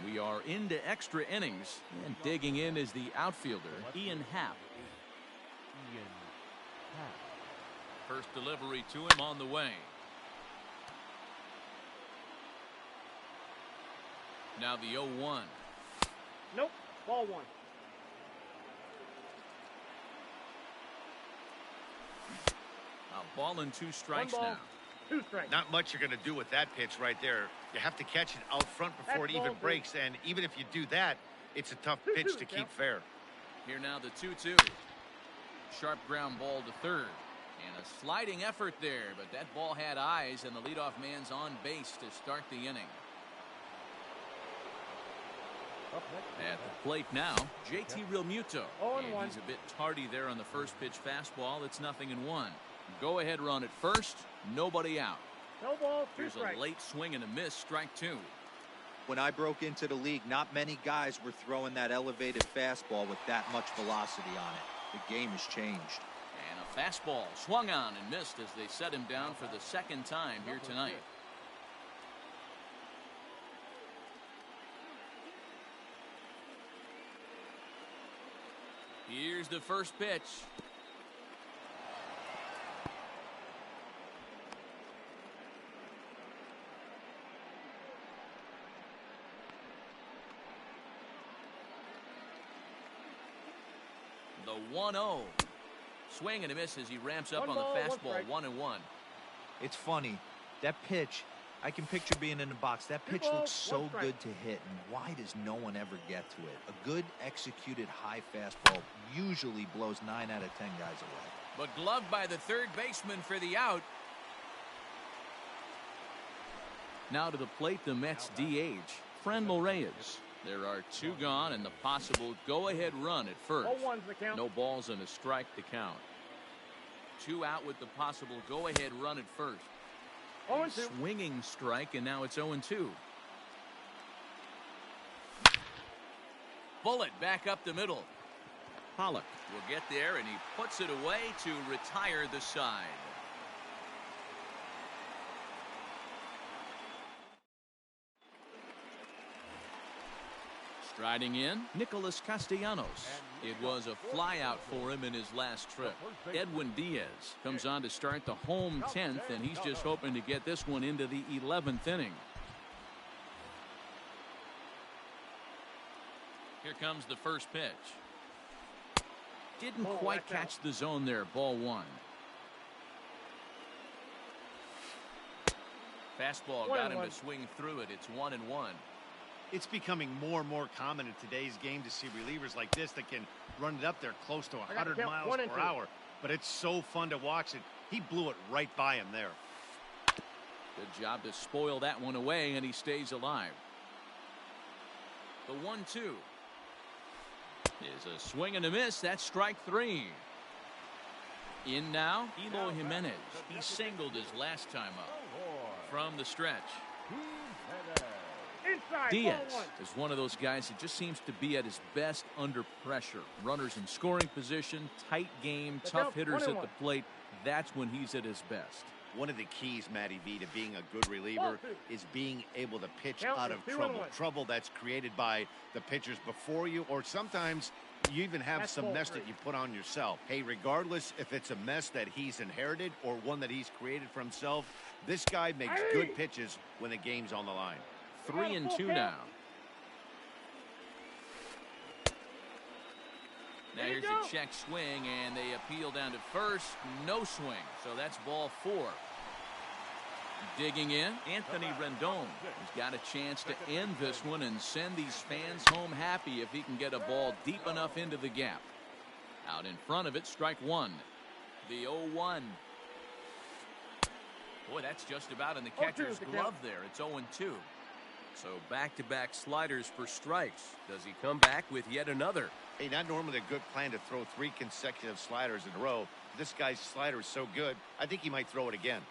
We are into extra innings, and digging in is the outfielder, Ian Happ. Ian Happ. First delivery to him on the way. Now the 0-1. Nope. Ball 1. A ball and 2 strikes 1 ball, now. 2 strikes. Not much you're going to do with that pitch right there. You have to catch it out front before That's it even ball 2. breaks, and even if you do that, it's a tough 2-2 pitch to the keep count. fair. Here now the 2-2. Sharp ground ball to third. And a sliding effort there, but that ball had eyes, and the leadoff man's on base to start the inning. Up next. At the plate now, JT Realmuto. 0-1. And he's a bit tardy there on the first pitch fastball. It's 0-1. Go ahead run at first. Nobody out. No ball, 2 Here's strikes. a late swing and a miss. Strike 2. When I broke into the league, not many guys were throwing that elevated fastball with that much velocity on it. The game has changed. And a fastball swung on and missed as they set him down for the second time here tonight. Here's the first pitch. The 1-0. Swing and a miss as he ramps up on the fastball. 1-1. It's funny. That pitch, I can picture being in the box. That pitch looks so good to hit, and why does no one ever get to it? A good executed high fastball usually blows 9 out of 10 guys away. But gloved by the third baseman for the out. Now to the plate, the Mets DH, Franmil Reyes. There are 2 gone and the possible go-ahead run at first. 0-1's the count. No balls and a strike to count. 2 out with the possible go-ahead run at first. 0-2. Swinging strike, and now it's 0-2. Bullet back up the middle. Pollock will get there, and he puts it away to retire the side. Striding in, Nicholas Castellanos. It was a flyout for him in his last trip. Edwin Diaz comes on to start the home 10th, and he's just hoping to get this one into the 11th inning. Here comes the first pitch. Didn't quite catch the zone there. Ball 1. Fastball got him to swing through it. It's 1-1. It's becoming more and more common in today's game to see relievers like this that can run it up there close to 100 miles per hour. But it's so fun to watch it. He blew it right by him there. Good job to spoil that one away, and he stays alive. The 1-2 is a swing and a miss. That's strike 3. In now, Eloy Jimenez. He singled his last time up. From the stretch, Diaz is one of those guys that just seems to be at his best under pressure. Runners in scoring position, tight game, tough hitters at the plate. That's when he's at his best. One of the keys, Matty V, to being a good reliever is being able to pitch out of trouble. Trouble that's created by the pitchers before you, or sometimes you even have some mess that you put on yourself. Hey, regardless if it's a mess that he's inherited or one that he's created for himself, this guy makes good pitches when the game's on the line. 3-2 now. Now here's a check swing, and they appeal down to first. No swing, so that's ball 4. Digging in, Anthony Rendon. He's got a chance to end this one and send these fans home happy if he can get a ball deep enough into the gap. Out in front of it, strike 1. The 0-1. Boy, that's just about in the catcher's glove there. It's 0-2. So back-to-back sliders for strikes. Does he come back with yet another? Hey, not normally a good plan to throw 3 consecutive sliders in a row. This guy's slider is so good, I think he might throw it again.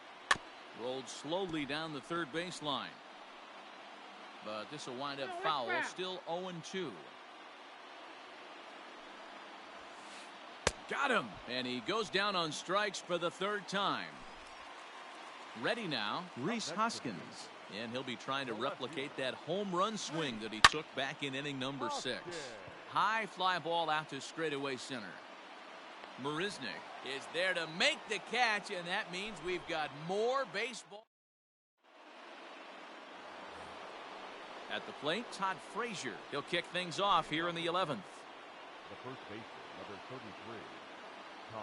Rolled slowly down the third baseline. But this will wind up foul. Still 0-2. Got him. And he goes down on strikes for the 3rd time. Ready now, Rhys Hoskins. And he'll be trying to replicate that home run swing that he took back in inning number 6. High fly ball out to straightaway center. Marisnick is there to make the catch, and that means we've got more baseball. At the plate, Todd Frazier. He'll kick things off here in the 11th. The first baseman, number 33, Todd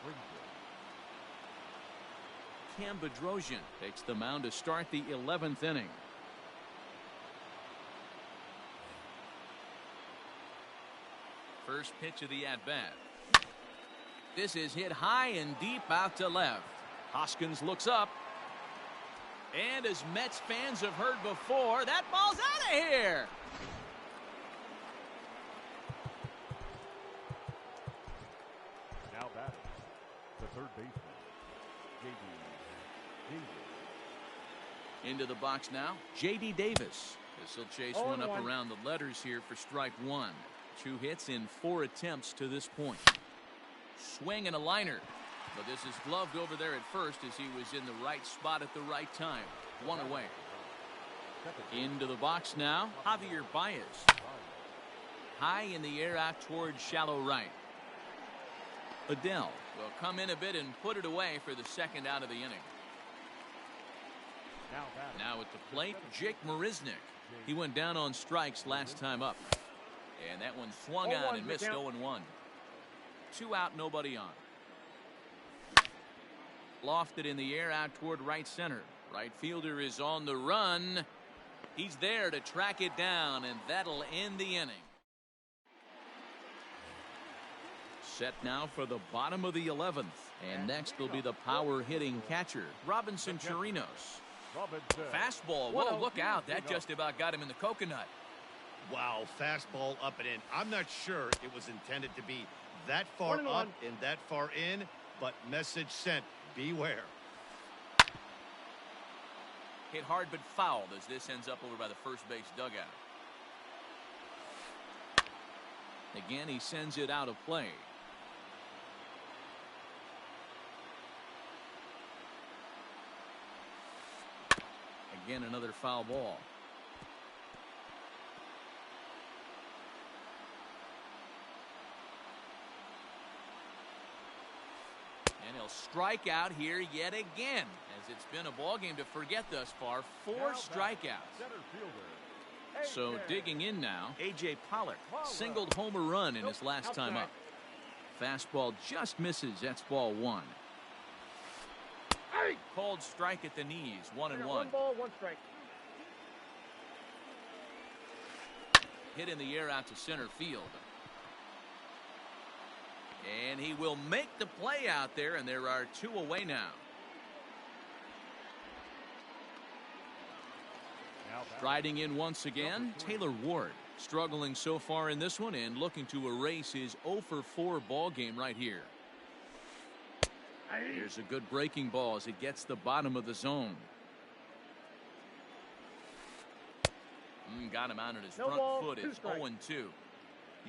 Frazier. Cam Bedrosian takes the mound to start the 11th inning. First pitch of the at-bat. This is hit high and deep out to left. Hoskins looks up. And as Mets fans have heard before, that ball's out of here. Now batting, the third baseman, J.D. Davis. Into the box now, J.D. Davis. This will chase one up around the letters here for strike 1. 2 hits in 4 attempts to this point. Swing and a liner. But this is gloved over there at first as he was in the right spot at the right time. 1 away. Into the box now, Javier Baez. High in the air out towards shallow right. Adele will come in a bit and put it away for the second out of the inning. Now at the plate, Jake Marisnick. He went down on strikes last time up. And that one swung on and missed 0-1. 2 out, nobody on. Lofted in the air out toward right center. Right fielder is on the run. He's there to track it down, and that'll end the inning. Set now for the bottom of the 11th. And next will be the power-hitting catcher, Robinson Chirinos. Fastball. Whoa, look out. That just about got him in the coconut. Wow, fastball up and in. I'm not sure it was intended to be that far up and that far in, but message sent. Beware. Hit hard but fouled as this ends up over by the first base dugout. Again, he sends it out of play. Again, another foul ball. And he'll strike out here yet again, as it's been a ball game to forget thus far. 4 strikeouts. So digging in now, A.J. Pollock singled home a run in his last time up. Fastball just misses. That's ball 1. Called strike at the knees. 1-1. 1 ball, 1 strike. Hit in the air out to center field. And he will make the play out there, and there are 2 away now. Striding in once again, Taylor Ward. Struggling so far in this one and looking to erase his 0-for-4 ball game right here. Here's a good breaking ball as it gets the bottom of the zone. Got him out on his front foot. It's 0-2. You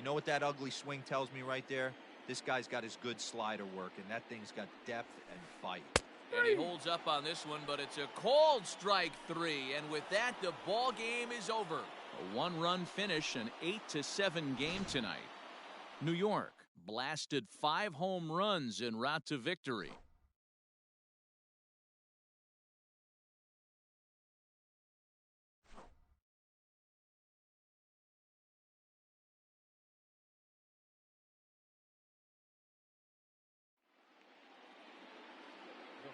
know what that ugly swing tells me right there? This guy's got his good slider working. That thing's got depth and fight. And he holds up on this one, but it's a called strike 3. And with that, the ball game is over. A 1-run finish, an 8-7 game tonight. New York blasted 5 home runs en route to victory.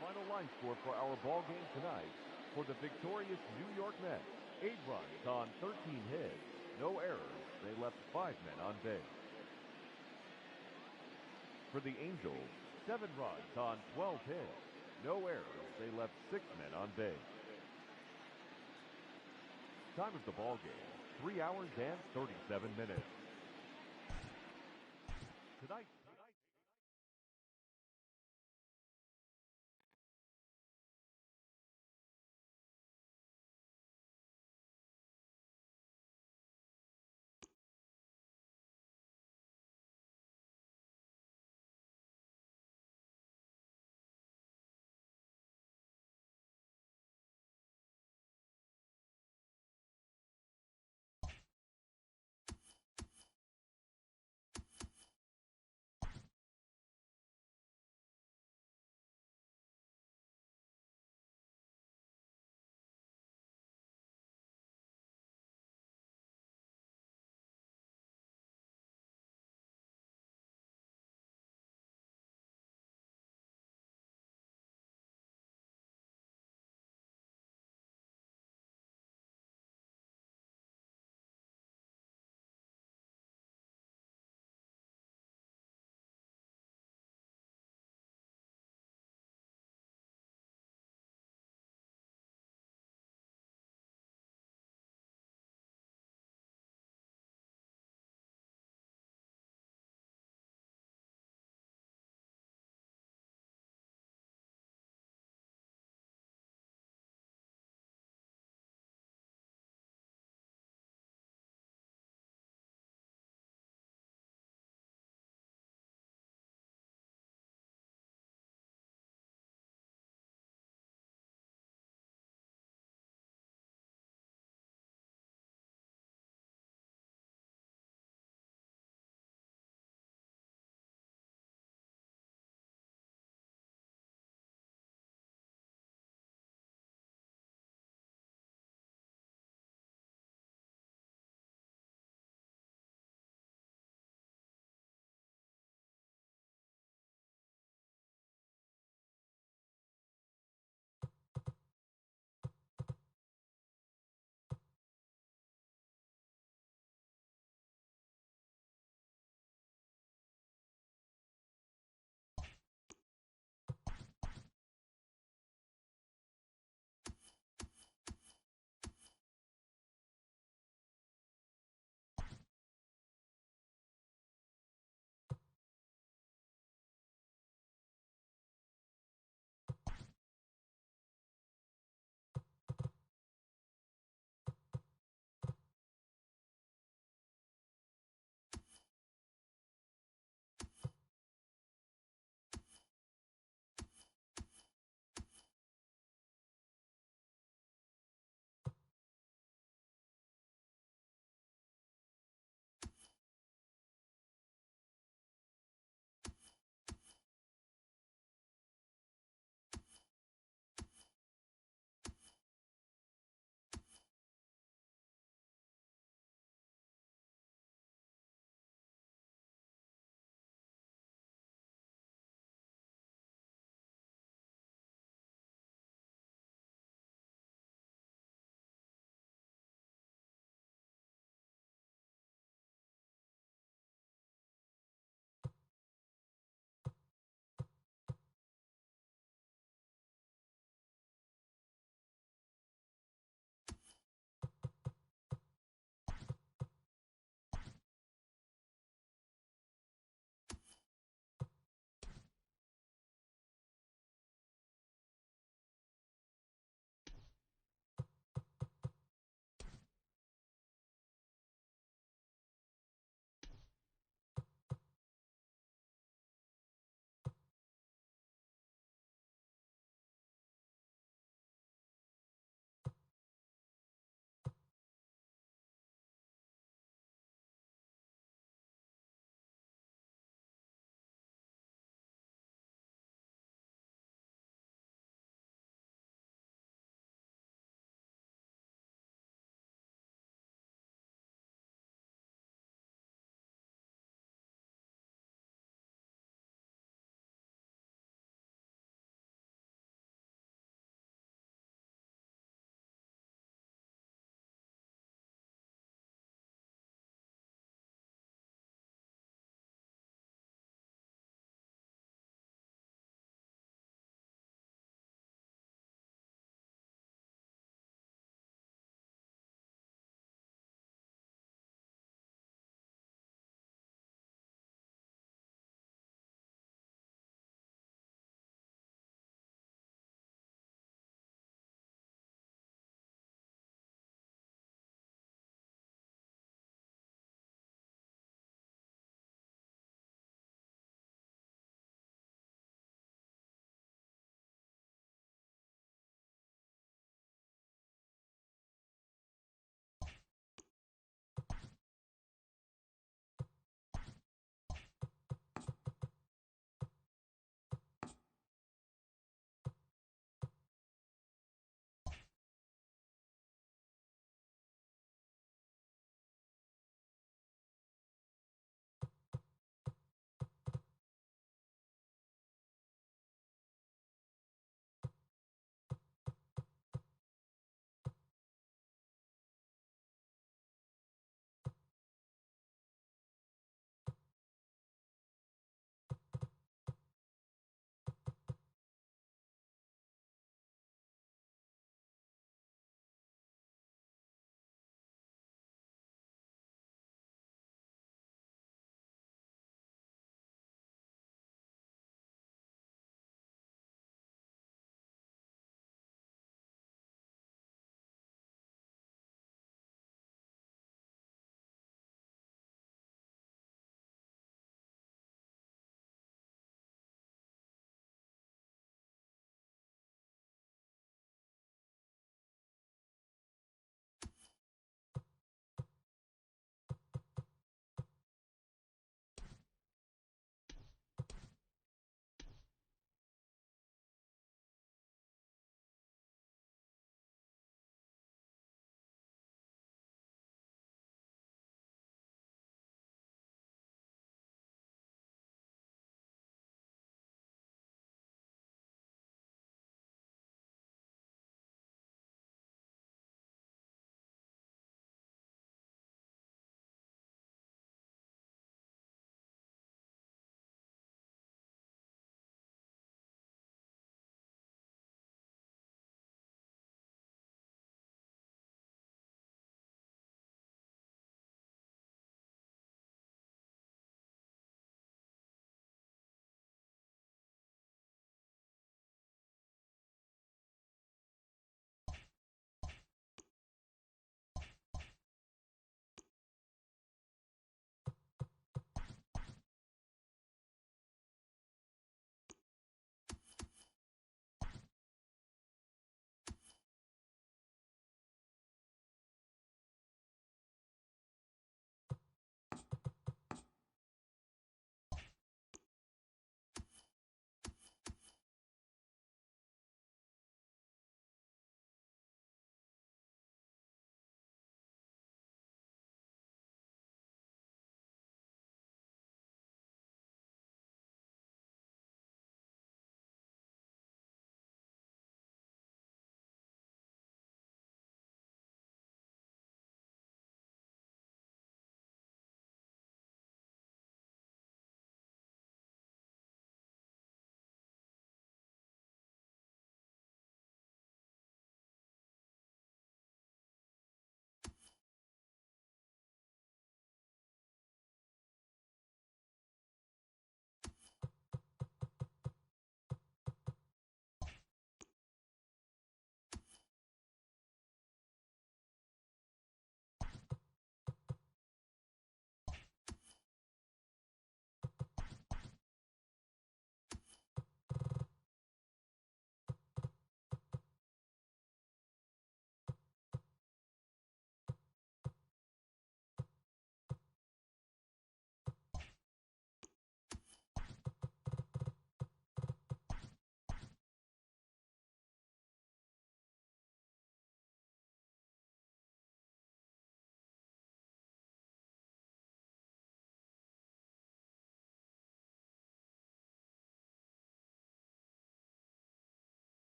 Final line score for our ball game tonight. For the victorious New York Mets, 8 runs on 13 hits, no errors. They left 5 men on base. For the Angels, 7 runs on 12 hits, no errors. They left 6 men on base. Time of the ball game, 3 hours and 37 minutes. Tonight.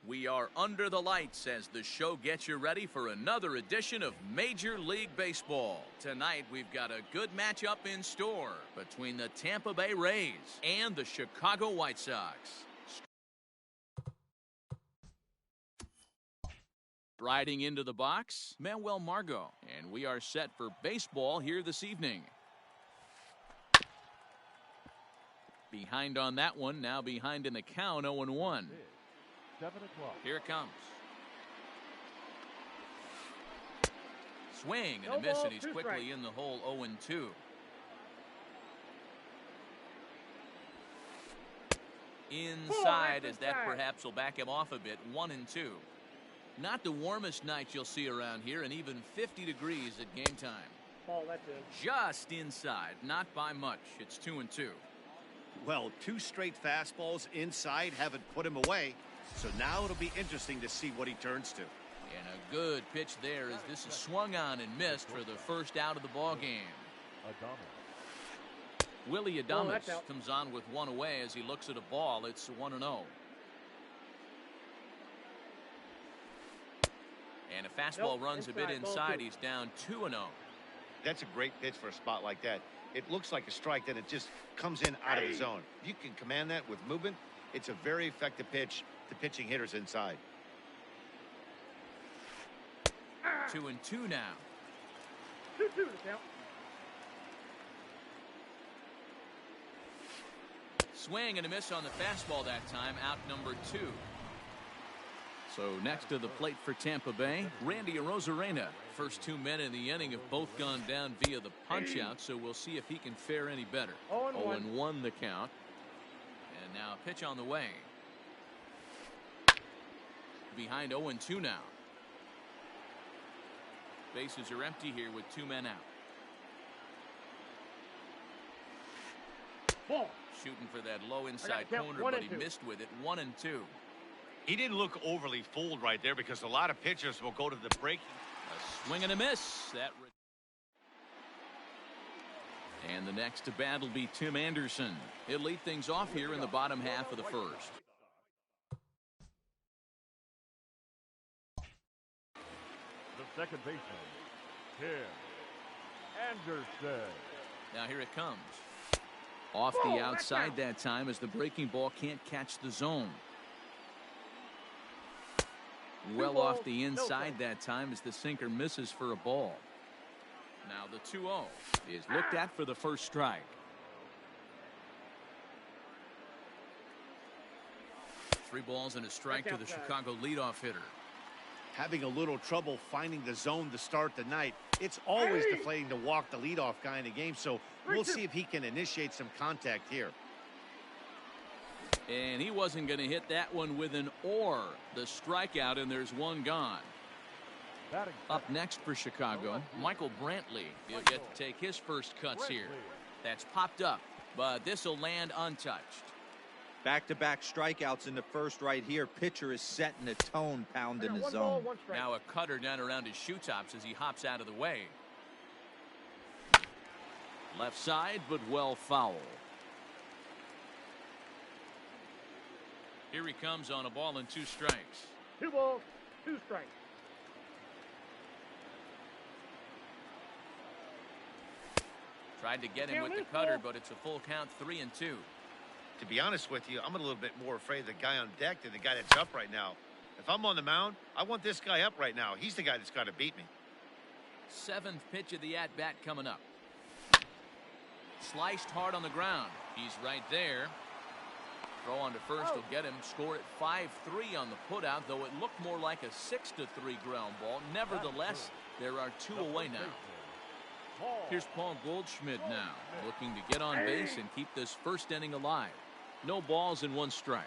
We are under the lights as the show gets you ready for another edition of Major League Baseball. Tonight, we've got a good matchup in store between the Tampa Bay Rays and the Chicago White Sox. Riding into the box, Manuel Margot, and we are set for baseball here this evening. Behind on that one, now behind in the count, 0-1. 7 o'clock. Here it comes. Swing and a miss, and he's quickly in the hole, 0-2. Inside, as that perhaps will back him off a bit, 1-2. Not the warmest night you'll see around here, and even 50 degrees at game time. Ball, that's it. Just inside, not by much. It's 2-2. Well, 2 straight fastballs inside haven't put him away. So now it'll be interesting to see what he turns to. And a good pitch there as this is swung on and missed for the first out of the ball game. Willie Adames comes on with one away as he looks at a ball. It's 1-0. And a fastball runs a bit inside. He's down 2-0. That's a great pitch for a spot like that. It looks like a strike, then it just comes in out of the zone. If you can command that with movement, it's a very effective pitch to pitching hitters inside. 2-2 now. 2-2 to count. Swing and a miss on the fastball that time, out number 2. So next to the plate for Tampa Bay, Randy Arozarena. First 2 men in the inning have both gone down via the punch-out, so we'll see if he can fare any better. 0-1 the count. And now a pitch on the way. Behind 0-2 now. Bases are empty here with 2 men out. Ball. Shooting for that low inside corner, but he missed with it. 1-2. He didn't look overly fooled right there because a lot of pitchers will go to the break. A swing and a miss. And the next to bat will be Tim Anderson. He'll lead things off here in the bottom half of the first. The second baseman, Tim Anderson. Now here it comes. Off the outside that time as the breaking ball can't catch the zone. Well off the inside that time as the sinker misses for a ball. Now the 2-0 is looked at for the first strike. Three balls and a strike to the Chicago leadoff hitter. Having a little trouble finding the zone to start the night. It's always deflating to walk the leadoff guy in the game, so we'll see if he can initiate some contact here. And he wasn't going to hit that one with an or. The strikeout, and there's one gone. Up next for Chicago, Michael Brantley. He'll get to take his first cuts here. That's popped up, but this will land untouched. Back-to-back strikeouts in the first right here. Pitcher is setting a tone, pounding the zone. Now a cutter down around his shoe tops as he hops out of the way. Left side, but well foul. Here he comes on a ball and 2 strikes. 2 balls, 2 strikes. Tried to get him with the cutter, but it's a full count, 3-2. To be honest with you, I'm a little bit more afraid of the guy on deck than the guy that's up right now. If I'm on the mound, I want this guy up right now. He's the guy that's got to beat me. 7th pitch of the at-bat coming up. Sliced hard on the ground. He's right there. Throw on to first will get him. Score at 5-3 on the putout, though it looked more like a 6-3 ground ball. Nevertheless, there are 2 away now. Here's Paul Goldschmidt now, looking to get on base and keep this first inning alive. No balls and 1 strike.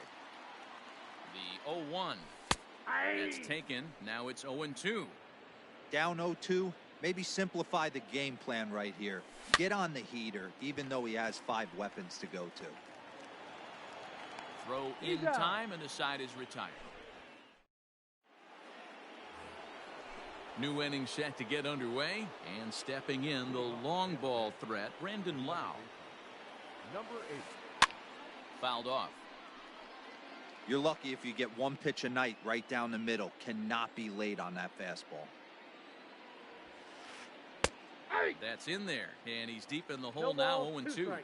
The 0-1. That's taken. Now it's 0-2. Down 0-2. Maybe simplify the game plan right here. Get on the heater, even though he has 5 weapons to go to. Throw in time, and the side is retired. New inning set to get underway, and stepping in the long ball threat, Brandon Lau. Number 8. Fouled off. You're lucky if you get one pitch a night right down the middle. Cannot be late on that fastball. That's in there, and he's deep in the hole No now, ball, 0-2. 2 strikes.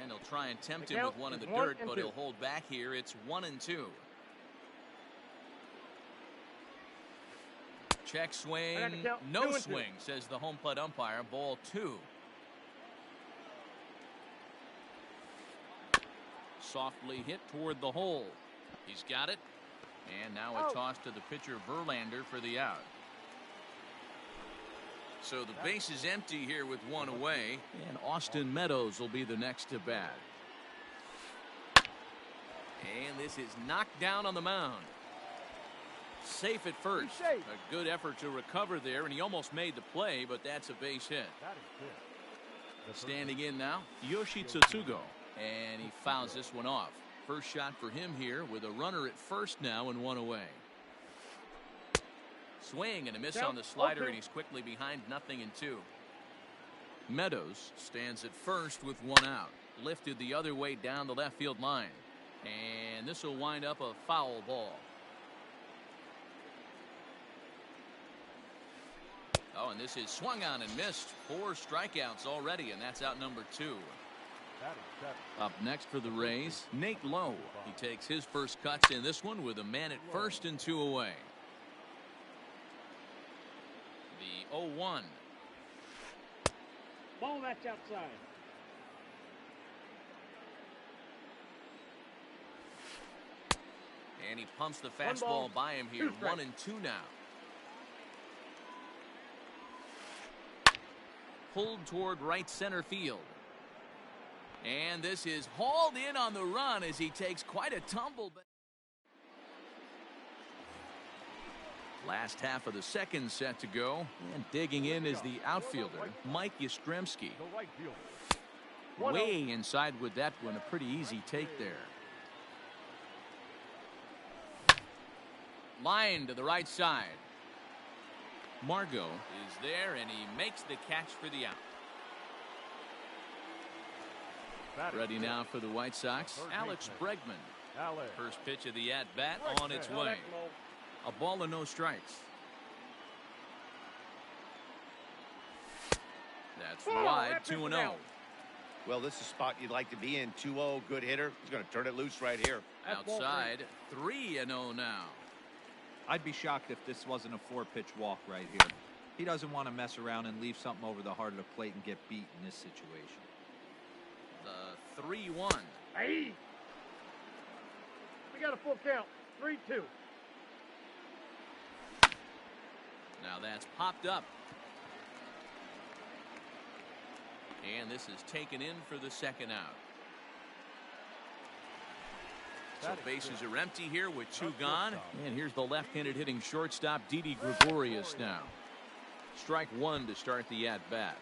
And he'll try and tempt The him with count one in is the 1 dirt, and but 2. he'll hold back here. It's 1-2. Check swing, I got the count, no 2-2. swing, says the home plate umpire. Ball 2. Softly hit toward the hole. He's got it. And now a toss to the pitcher Verlander for the out. So the base is empty here with one away, and Austin Meadows will be the next to bat. And this is knocked down on the mound. Safe at first. safe. A good effort to recover there, and he almost made the play, but that's a base hit. That is good. Standing in now, Yoshi Tsutsugo, and he fouls this one off. First shot for him here with a runner at first now and one away. Swing and a miss on the slider, and he's quickly behind 0-2. Meadows stands at first with one out. Lifted the other way down the left field line. And this will wind up a foul ball. Oh, and this is swung on and missed. 4 strikeouts already, and that's out number 2. That is 7. Up next for the Rays, Nate Lowe. He takes his first cuts in this one with a man at first and 2 away. The 0-1. Ball that's outside. And he pumps the 1 ball, fastball by him here. 2 strikes. 1-2 now. Pulled toward right center field. And this is hauled in on the run as he takes quite a tumble. Last half of the second set to go. And digging in is the outfielder, Mike Yastrzemski. The right fielder. Way inside with that one. A pretty easy take there. Line to the right side. Margot is there, and he makes the catch for the out. Ready now for the White Sox, Alex Bregman. Alex. First pitch of the at-bat on its No, way. that's low. A ball and no strikes. That's Oh, wide, that pitch 2-0. was out. Well, this is a spot you'd like to be in. 2-0, good hitter. He's going to turn it loose right here. That's ball Outside, 3-0 now. I'd be shocked if this wasn't a 4-pitch walk right here. He doesn't want to mess around and leave something over the heart of the plate and get beat in this situation. The 3-1. Hey! We got a full count. 3-2. Now that's popped up. And this is taken in for the second out. So bases are empty here with 2 gone. And here's the left-handed hitting shortstop, Didi Gregorius now. Strike 1 to start the at-bat.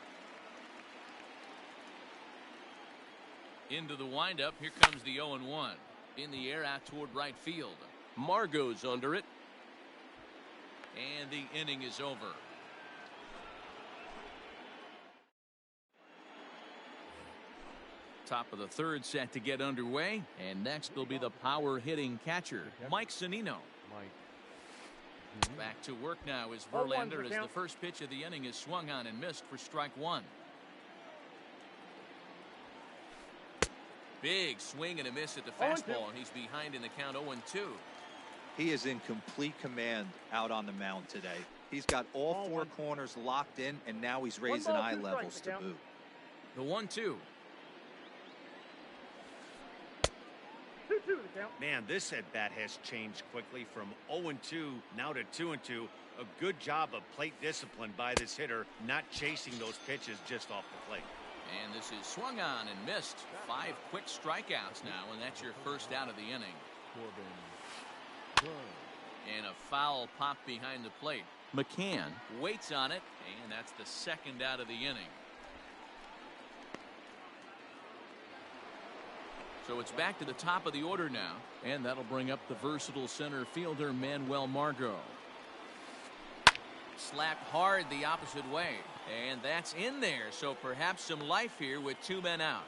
Into the windup. Here comes the 0-1. In the air out toward right field. Margot's under it. And the inning is over. Top of the third set to get underway. And next will be the power hitting catcher, Mike Zunino. Back to work now is Verlander as the first pitch of the inning is swung on and missed for strike 1. Big swing and a miss at the fastball, and he's behind in the count 0-2. He is in complete command out on the mound today. He's got all 4 corners locked in, and now he's raising ball, eye 2 levels strikes, to count. boot. The 1-2. 2-2 the count. Man, this at-bat has changed quickly from 0-2 now to 2-2. A good job of plate discipline by this hitter, not chasing those pitches just off the plate. And this is swung on and missed. 5 quick strikeouts now, and that's your first out of the inning. And a foul pop behind the plate. McCann waits on it, and that's the second out of the inning. So it's back to the top of the order now, and that'll bring up the versatile center fielder Manuel Margot. Slapped hard the opposite way, and that's in there, so perhaps some life here with 2 men out.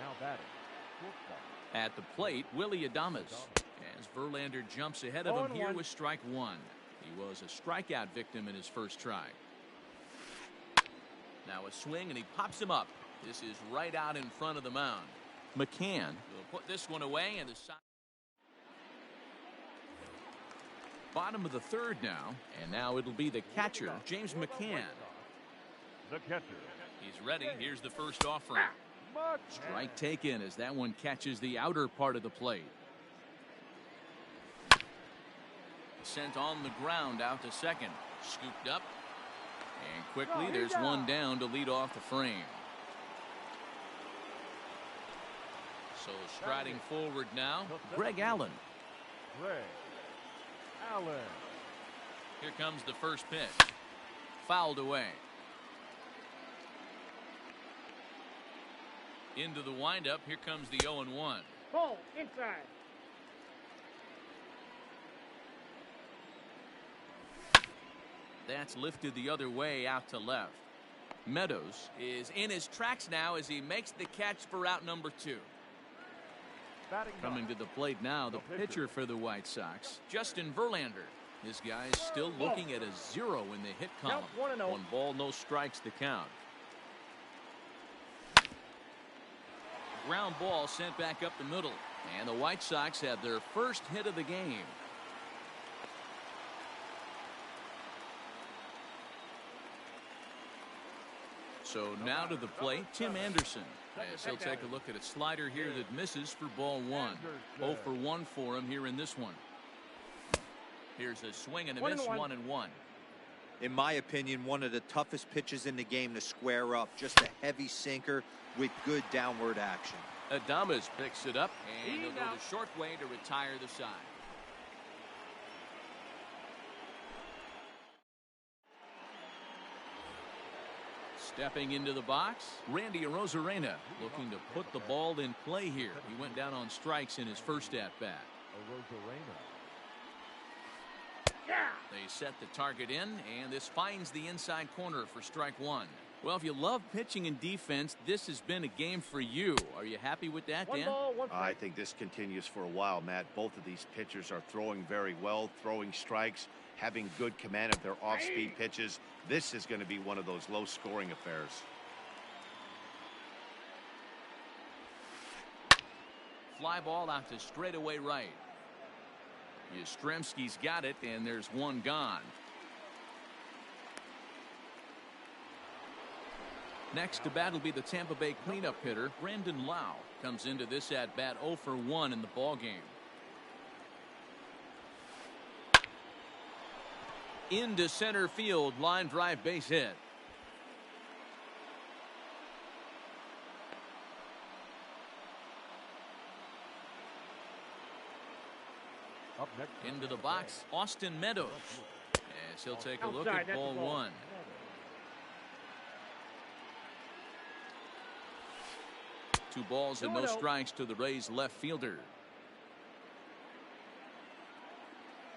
Now batting, shortstop. At the plate, Willie Adames. As Verlander jumps ahead of him here with strike one. He was a strikeout victim in his first try. Now a swing, and he pops him up. This is right out in front of the mound. McCann will put this one away, and the side. Bottom of the third now, and now it'll be the catcher, James McCann. The catcher. He's ready. Here's the first offering. Strike taken as that one catches the outer part of the plate. Sent on the ground out to second. Scooped up. And quickly there's one down to lead off the frame. So striding forward now, Greg Allen. Greg Allen. Here comes the first pitch. Fouled away. Into the windup. Here comes the 0-1. Ball inside. That's lifted the other way out to left. Meadows is in his tracks now as he makes the catch for out number 2. Coming to the plate now, the pitcher for the White Sox, Justin Verlander. This guy is still looking at a 0 in the hit column. 1 ball, no strikes to count. Ground ball sent back up the middle, and the White Sox have their first hit of the game. So now to the plate, Tim Anderson. As he'll take a look at a slider here that misses for ball 1. 0 for 1 for him here in this one. Here's a swing and a miss, 1-1. In my opinion, one of the toughest pitches in the game to square up. Just a heavy sinker with good downward action. Adames picks it up, and he'll go the short way to retire the side. Stepping into the box, Randy Arozarena looking to put the ball in play here. He went down on strikes in his first at-bat. They set the target in, and this finds the inside corner for strike 1. Well, if you love pitching and defense, this has been a game for you. Are you happy with that, Dan? I think this continues for a while, Matt. Both of these pitchers are throwing very well, throwing strikes, having good command of their off-speed pitches. This is going to be one of those low-scoring affairs. Fly ball out to straightaway right. Yastrzemski's got it, and there's one gone. Next to bat will be the Tampa Bay cleanup hitter, Brandon Lau. Comes into this at-bat 0 for 1 in the ballgame. Into center field, line drive base hit. Up next, into the box, Austin Meadows. As he'll take a look at ball 1. Two balls and no strikes to the Rays left fielder.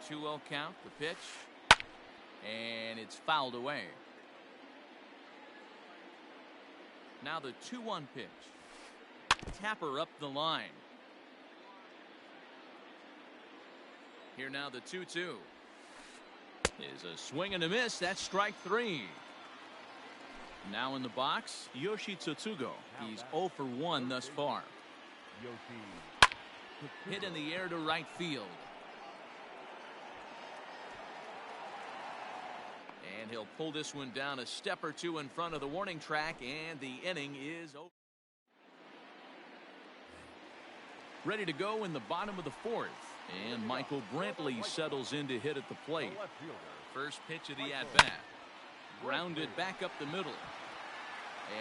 2-0 count, the pitch. And it's fouled away. Now the 2-1 pitch. Tapper up the line. Here now the 2-2. Is a swing and a miss. That's strike 3. Now in the box, Yoshi Tsutsugo. He's 0 for 1 thus far. Hit in the air to right field. And he'll pull this one down a step or two in front of the warning track, and the inning is over. Ready to go in the bottom of the 4th. And Michael Brantley settles in to hit at the plate. First pitch of the at-bat. Grounded back up the middle.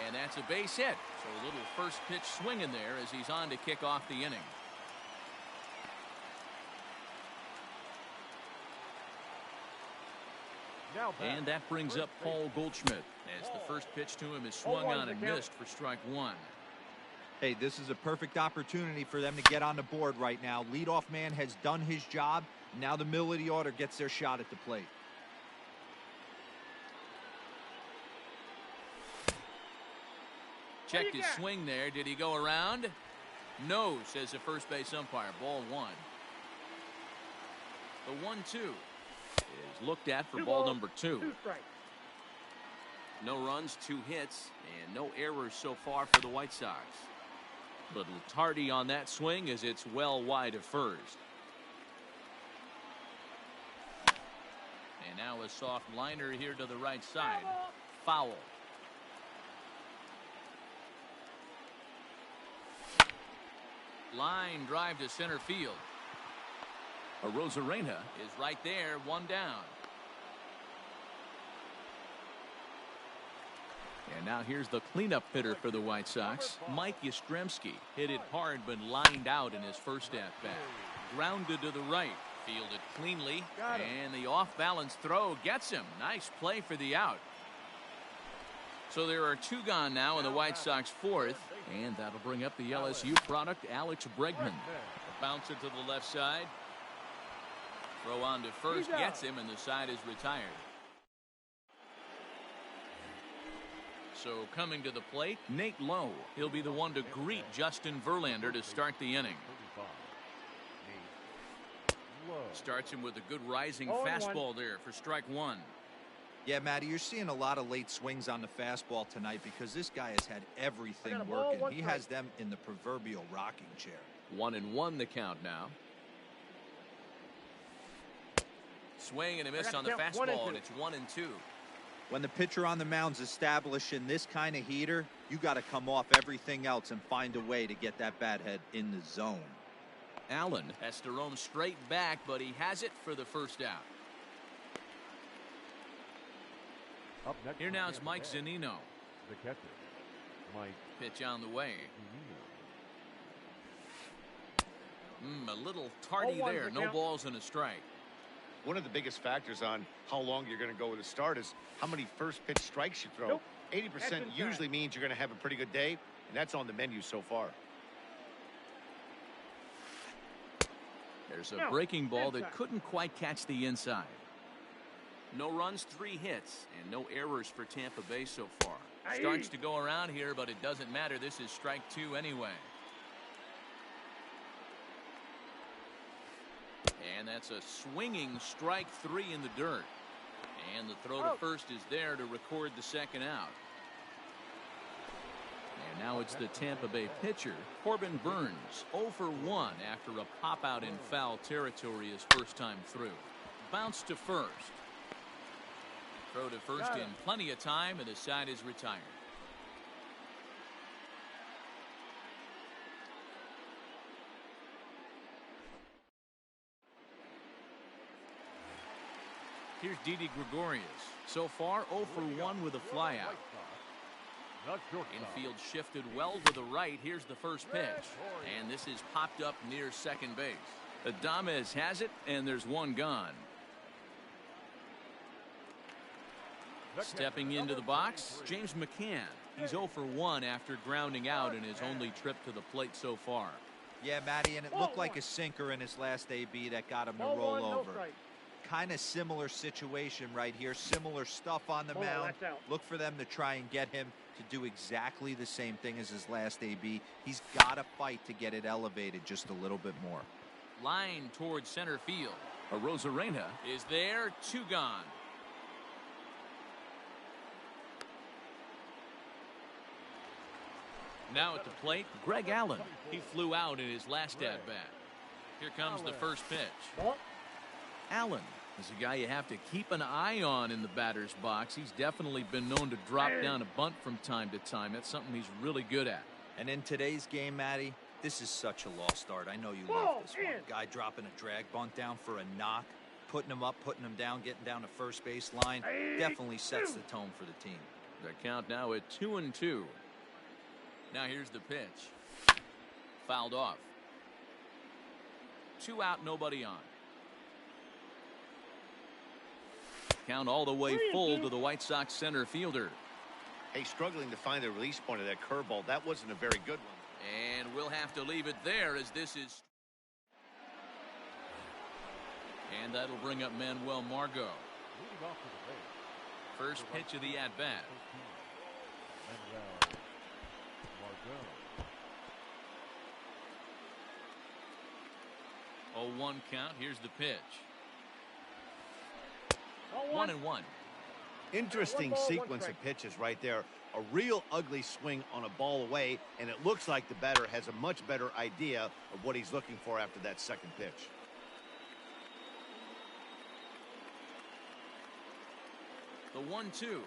And that's a base hit. So a little first pitch swing in there as he's on to kick off the inning. And that brings up Paul Goldschmidt as the first pitch to him is swung on and missed for strike 1. Hey, this is a perfect opportunity for them to get on the board right now. Leadoff man has done his job. Now the middle of the order gets their shot at the plate. Checked his swing there. Did he go around? No, says the first base umpire. Ball one. The 1-2 is looked at for ball number 2. 2 strikes. No runs, 2 hits, and no errors so far for the White Sox. Little tardy on that swing as it's well wide of first. And now a soft liner here to the right side. Foul. Line drive to center field. Arozarena is right there, 1 down. And now here's the cleanup hitter for the White Sox, Mike Yastrzemski. Hit it hard but lined out in his first at-bat. Grounded to the right, fielded cleanly, and the off-balance throw gets him. Nice play for the out. So there are 2 gone now in the White Sox 4th, and that'll bring up the LSU product, Alex Bregman. A bouncer to the left side. Throw on to first gets him, and the side is retired. So coming to the plate, Nate Lowe. He'll be the one to greet Justin Verlander to start the inning. Starts him with a good rising fastball there for strike 1. Yeah, Matty, you're seeing a lot of late swings on the fastball tonight because this guy has had everything working. He has them in the proverbial rocking chair. 1-1 the count now. Swing and a miss on the fastball, and it's 1-2. When the pitcher on the mound's establishing this kind of heater, you got to come off everything else and find a way to get that bat head in the zone. Allen has to roam straight back, but he has it for the first out. Up next Here now it's Mike Zunino. The catcher, Mike. Pitch on the way. A little tardy there. No balls and a strike. One of the biggest factors on how long you're going to go with a start is how many first pitch strikes you throw. 80% usually means you're going to have a pretty good day, and that's on the menu so far. There's a breaking ball that couldn't quite catch the inside. No runs, 3 hits, and no errors for Tampa Bay so far. Starts to go around here, but it doesn't matter. This is strike 2 anyway. And that's a swinging strike 3 in the dirt. And the throw to first is there to record the second out. And now it's the Tampa Bay pitcher, Corbin Burnes, 0 for 1 after a pop-out in foul territory his first time through. Bounce to first. Throw to first in plenty of time, and the side is retired. Here's Didi Gregorius. So far, 0 for 1 with a flyout. Infield shifted well to the right. Here's the first pitch. And this is popped up near second base. Adames has it, and there's 1 gone. Stepping into the box, James McCann. He's 0 for 1 after grounding out in his only trip to the plate so far. Yeah, Matty, and it looked like a sinker in his last AB that got him to roll over. Kind of similar situation right here. Similar stuff on the mound. Look for them to try and get him to do exactly the same thing as his last AB. He's got to fight to get it elevated just a little bit more. Line towards center field. Arozarena is there. 2 gone. Now at the plate, Greg Allen. He flew out in his last at-bat. Here comes the first pitch. Allen is a guy you have to keep an eye on in the batter's box. He's definitely been known to drop down a bunt from time to time. That's something he's really good at. And in today's game, Matty, this is such a lost start. I know you love this one. Guy dropping a drag bunt down for a knock, putting him up, putting him down, getting down to first base line. Definitely sets the tone for the team. The count now at 2-2. Now here's the pitch. Fouled off. 2 out, nobody on. Count all the way full to the White Sox center fielder. Hey, struggling to find the release point of that curveball. That wasn't a very good one. And we'll have to leave it there as this is. And that'll bring up Manuel Margot. First pitch of the at-bat. 0-1 count. Here's the pitch. 0-1. 1-1. Interesting One ball, one sequence strike. of pitches right there. A real ugly swing on a ball away, and it looks like the batter has a much better idea of what he's looking for after that second pitch. The 1-2.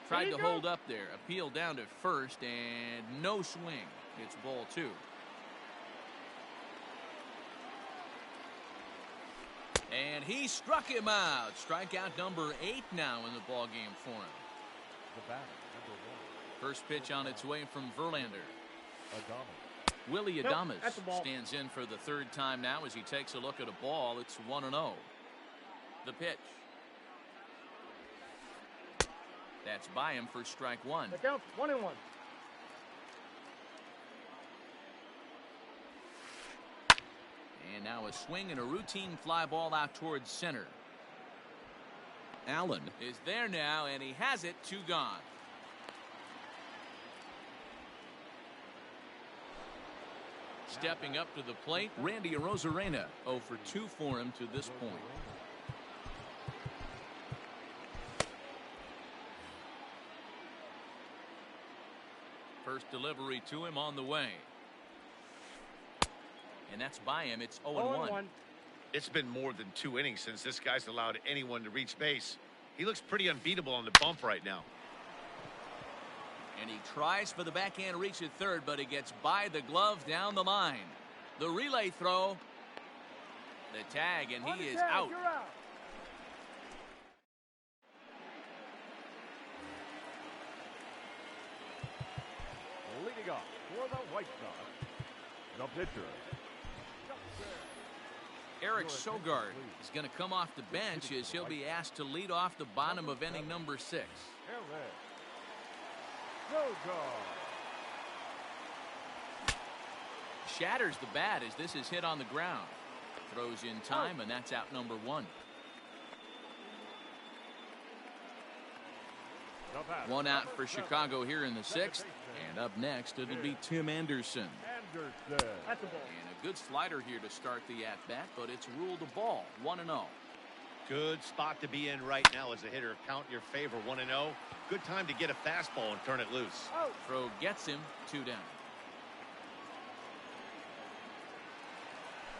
Tried to hold up there. Appeal down to first and no swing. It's ball 2. And he struck him out. Strikeout number 8 now in the ball game for him. The batter, number 1, First pitch on its way from Verlander. Adames. Willie Nope, Adames that's a ball. stands in for the 3rd time now as he takes a look at a ball. It's 1-0. The pitch. That's by him for strike 1. The count's 1-1. And now a swing and a routine fly ball out towards center. Allen is there now, and he has it. 2 gone. Stepping up to the plate, Randy Arozarena. 0 for 2 for him to this point. First delivery to him on the way. And that's by him. It's 0-1. 0-1. It's been more than 2 innings since this guy's allowed anyone to reach base. He looks pretty unbeatable on the bump right now. And he tries for the backhand reach at third, but he gets by the glove down the line. The relay throw. The tag, and On he the is tag, out. You're out. Leading off for the White Sox, the pitcher. Eric Sogard is going to come off the bench as he'll be asked to lead off the bottom of inning number 6. Eric Sogard. Shatters the bat as this is hit on the ground. Throws in time, and that's out number 1. The batter, 1 out number for 7, Chicago here in the 6th. And up next, it'll be Tim Anderson. Anderson. That's a ball. And a good slider here to start the at-bat, but it's ruled a ball. 1-0. Good spot to be in right now as a hitter. Count your favor. 1-0. Good time to get a fastball and turn it loose. Out. Throw gets him. 2 down.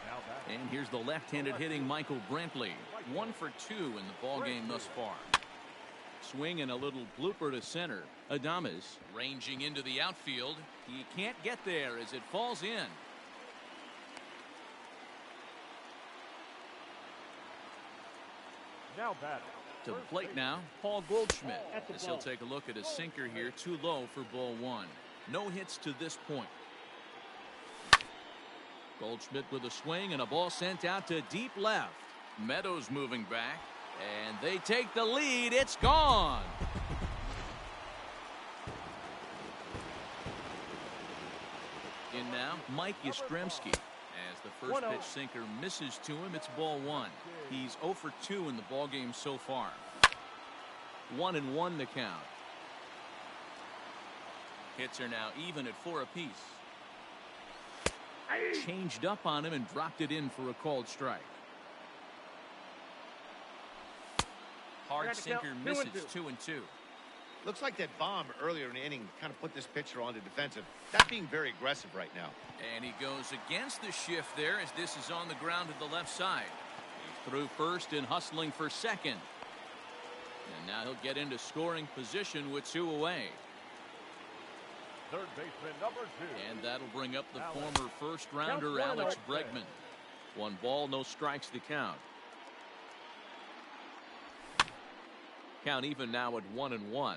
Now batting, And here's the left-handed hitting Michael Brantley. 1 for 2 in the ball game thus far. Swing and a little blooper to center. Adames ranging into the outfield. He can't get there as it falls in. now batting. To the First plate base, now, Paul Goldschmidt. That's a As he'll ball. take a look at his sinker here. Too low for ball 1. No hits to this point. Goldschmidt with a swing and a ball sent out to deep left. Meadows moving back. And they take the lead. It's gone. In now, Mike Yastrzemski. As the first 1-0. pitch sinker misses to him, it's ball 1. He's 0 for 2 in the ball game so far. 1-1 to count. Hits are now even at 4 apiece. Changed up on him and dropped it in for a called strike. Hard Got to count. sinker 2-2. misses. 2-2. Looks like that bomb earlier in the inning kind of put this pitcher on the defensive. That's being very aggressive right now. And he goes against the shift there as this is on the ground to the left side. He's through first and hustling for second. And now he'll get into scoring position with 2 away. third baseman number 2. And that'll bring up the Alex. former first rounder Count 1-0. Alex Bregman. 1 ball, no strikes to count. Count even now at 1-1.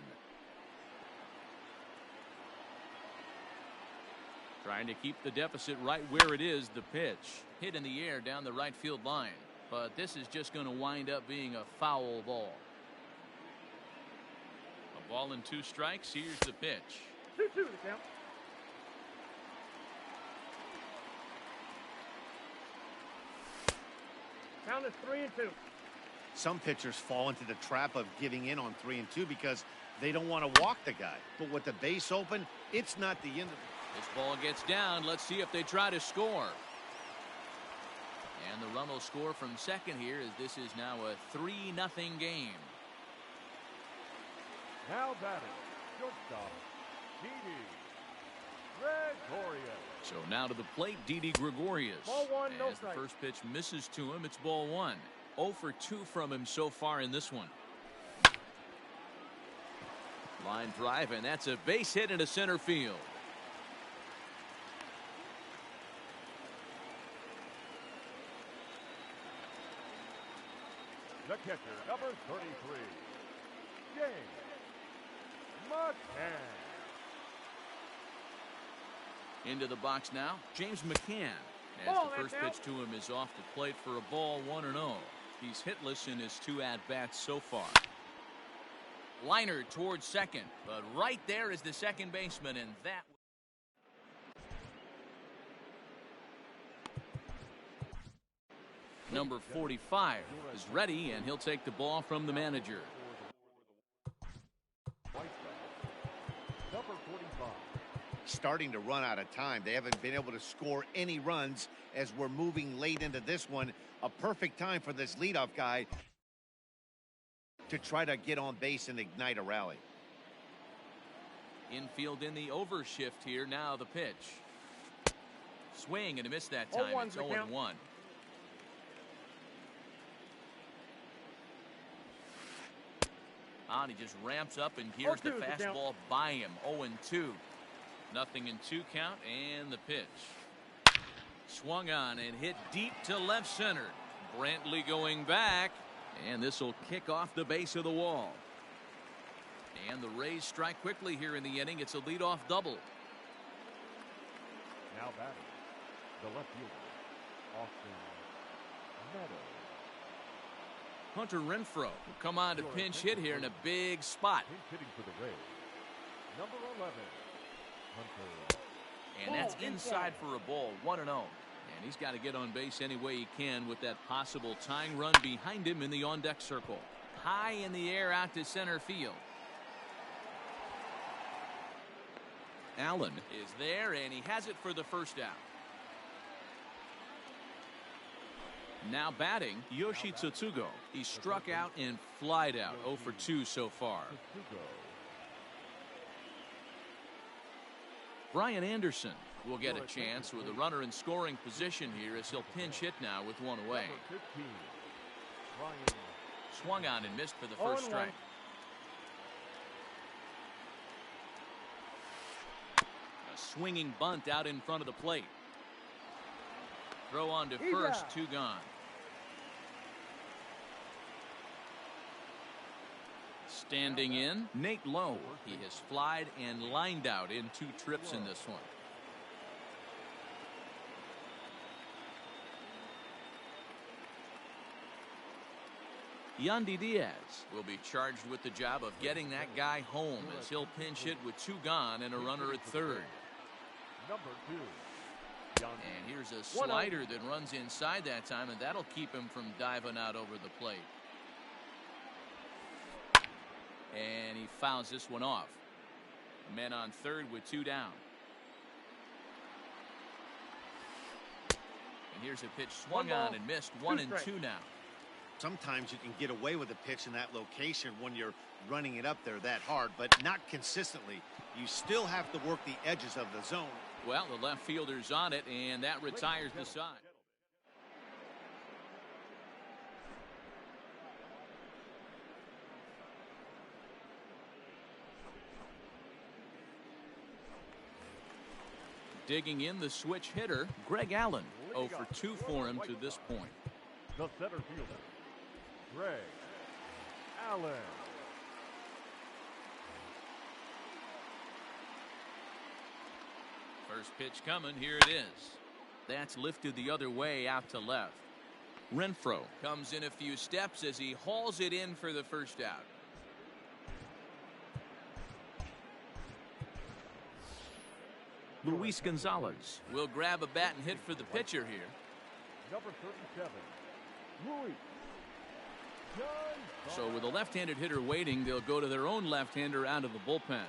Trying to keep the deficit right where it is. The pitch hit in the air down the right field line. But this is just going to wind up being a foul ball. A ball and 2 strikes. Here's the pitch. 2-2 to count. Count is 3-2. Some pitchers fall into the trap of giving in on 3-2 because they don't want to walk the guy. But with the base open, it's not the end of it. This ball gets down. Let's see if they try to score. And the run will score from second here, as this is now a 3-0 game. Now batting, shortstop, Didi Gregorius. So now to the plate, Didi Gregorius. Ball one, no as the strike. first pitch misses to him, it's ball one. 0 for 2 from him so far in this one. Line drive, and that's a base hit into center field. The catcher, number 33, James McCann. Into the box now, James McCann. As Ball, the first that's pitch to him is off the plate for a ball, 1-0. He's hitless in his 2 at-bats so far. Liner towards second, but right there is the second baseman, and that... Number 45 is ready, and he'll take the ball from the manager. Number 45. Starting to run out of time. They haven't been able to score any runs as we're moving late into this one. A perfect time for this leadoff guy to try to get on base and ignite a rally. Infield in the overshift here. Now the pitch. Swing and a miss that time. 0-1's It's the count. 0-1. And he just ramps up, and here's the 0-2 is the count. fastball by him. 0-2. Nothing in 2 count, and the pitch. Swung on and hit deep to left center. Brantley going back, and this will kick off the base of the wall. And the Rays strike quickly here in the inning. It's a leadoff double. Now batting, the left fielder, Austin Meadows. Hunter Renfroe will come on to pinch hit here in a big spot. Pinch hitting for the Rays, number 11, Hunter. And that's Ball, inside inside. for a ball, 1-0. And he's got to get on base any way he can with that possible tying run behind him in the on-deck circle. High in the air out to center field. Allen is there, and he has it for the first out. Now batting, Yoshi Tsutsugo. He struck out and flied out. 0 for 2 so far. Tsutsugo. Brian Anderson will get a chance with a runner in scoring position here as he'll pinch hit now with 1 away. Number 15, Brian. Swung on and missed for the 0-1. first strike. A swinging bunt out in front of the plate. Throw on to He's first, out. 2 gone. Standing in, Nate Lowe. He has flied and lined out in 2 trips in this one. Yandy Diaz will be charged with the job of getting that guy home as he'll pinch hit with 2 gone and a runner at third. Number 2, Yandy. And here's a slider that runs inside that time, and that'll keep him from diving out over the plate. And he fouls this one off. Men on third with 2 down. And here's a pitch swung on and missed. 1 and 2 now. Sometimes you can get away with a pitch in that location when you're running it up there that hard, but not consistently. You still have to work the edges of the zone. Well, the left fielder's on it, and that retires the side. Digging in the switch hitter, Greg Allen. 0 for 2 for him to this point. The center fielder, Greg Allen. First pitch coming. Here it is. That's lifted the other way out to left. Renfroe comes in a few steps as he hauls it in for the first out. Luis Gonzalez will grab a bat and hit for the pitcher here. Number 37, Louis. So with a left-handed hitter waiting, they'll go to their own left-hander out of the bullpen.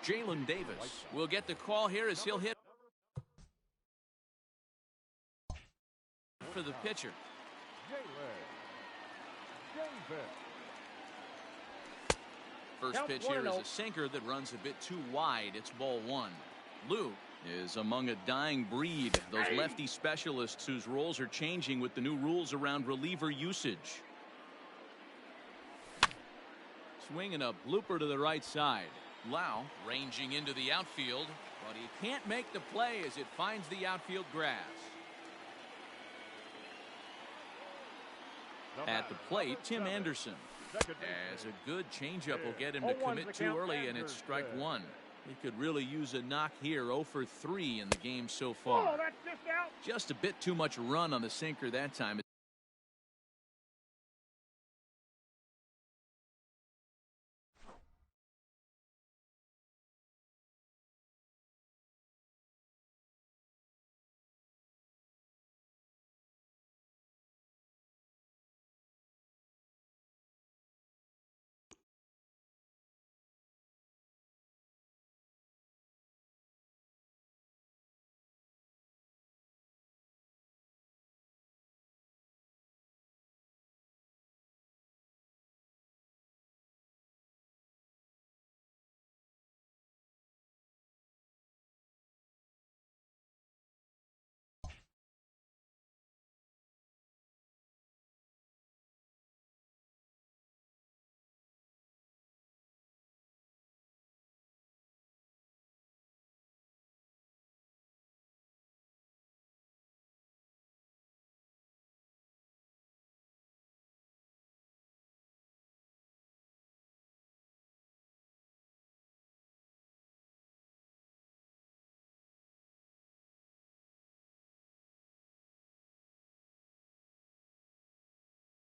Jalen Davis will get the call here as he'll hit for the pitcher. First Count pitch here is 1-0. a sinker that runs a bit too wide. It's ball one. Lou is among a dying breed. Those lefty specialists whose roles are changing with the new rules around reliever usage. Swing and a blooper to the right side. Lau ranging into the outfield, but he can't make the play as it finds the outfield grass. At the plate, Tim Anderson. As a good changeup will get him to 0-1's commit the too count. early, and it's strike Anderson. one. He could really use a knock here. 0 for 3 in the game so Oh, far. that's just out. Just a bit too much run on the sinker that time.